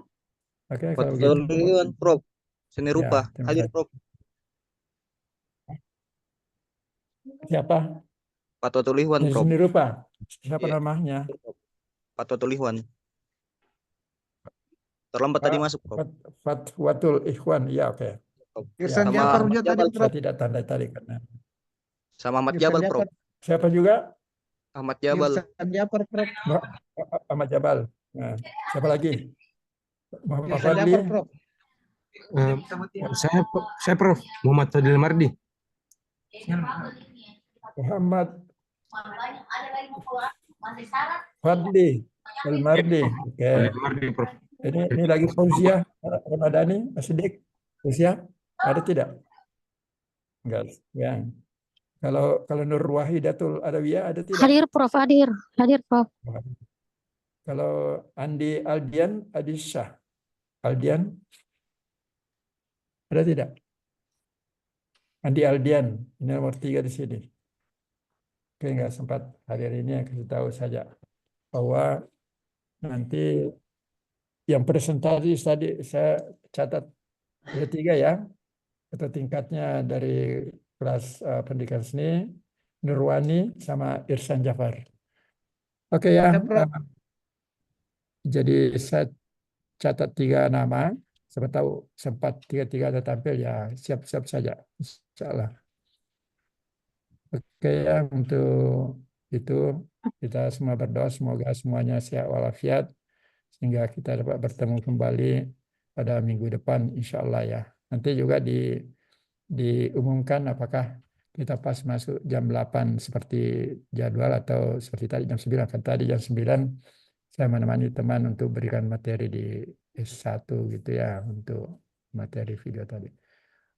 Oke, kalau gitu. Prof. Seni rupa. Ya, Hadir, Prof. Siapa? Pak Totul Ihwan, Prof. Seni rupa. Siapa namanya? Pak Totul Ihwan. Terlambat tadi masuk, Prof. Fatwatul Ikhwan. Ya, oke. Irsan Jafar juga tadi, Prof. Saya tidak tanda tadi karena Sama Ahmad Irsan Jabal, Jafar. Prof. Siapa juga? Ahmad Jabal. Irsan Jafar, Prof. Ahmad Jabal. Nah, siapa lagi? Muhammad Irsan Fadli. Jafar, Prof. Saya Prof. Muhammad Fadil Mardi. Muhammad Fadli Al-Mardi. Oke. Mardi, Prof. Ini lagi Fauzia Ramadhani, Asidik. Fauzia, ada tidak? Enggak. Ya. Kalau Nur Wahidatul Adawiyah ada tidak? Hadir Prof, hadir Prof. Kalau Andi Aldian Adisah, Aldian ada tidak? Andi Aldian, ini nomor 3 di sini. Oke, nggak sempat hadir ini, yang kasih tahu saja bahwa nanti yang presentasi tadi saya catat ada 3 ya, atau tingkatnya dari kelas pendidikan seni, Nurwani sama Irsan Jafar. Oke ya, jadi saya catat 3 nama. Siapa tahu sempat 3 ada tampil ya, siap-siap saja, insya Allah. Oke ya, untuk itu kita semua berdoa semoga semuanya sehat walafiat sehingga kita dapat bertemu kembali pada minggu depan insya Allah ya. Nanti juga diumumkan apakah kita pas masuk jam 8 seperti jadwal atau seperti tadi jam 9. Kan tadi jam 9 saya menemani teman untuk berikan materi di S1 gitu ya, untuk materi video tadi.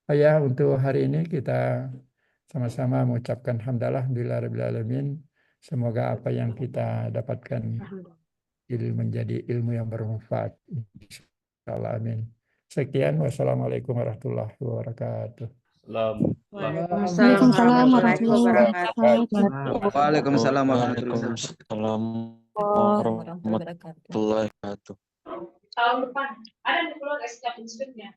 Oh ya, untuk hari ini kita sama-sama mengucapkan alhamdulillahirrahmanirrahim. Semoga apa yang kita dapatkan menjadi ilmu yang bermanfaat. Insyaallah, amin. Sekian, wassalamualaikum warahmatullahi wabarakatuh. Waalaikumsalam warahmatullahi wabarakatuh. Waalaikumsalam warahmatullahi warahmatullahi wabarakatuh. Tahun depan ada di keluarga SK Inspection-nya.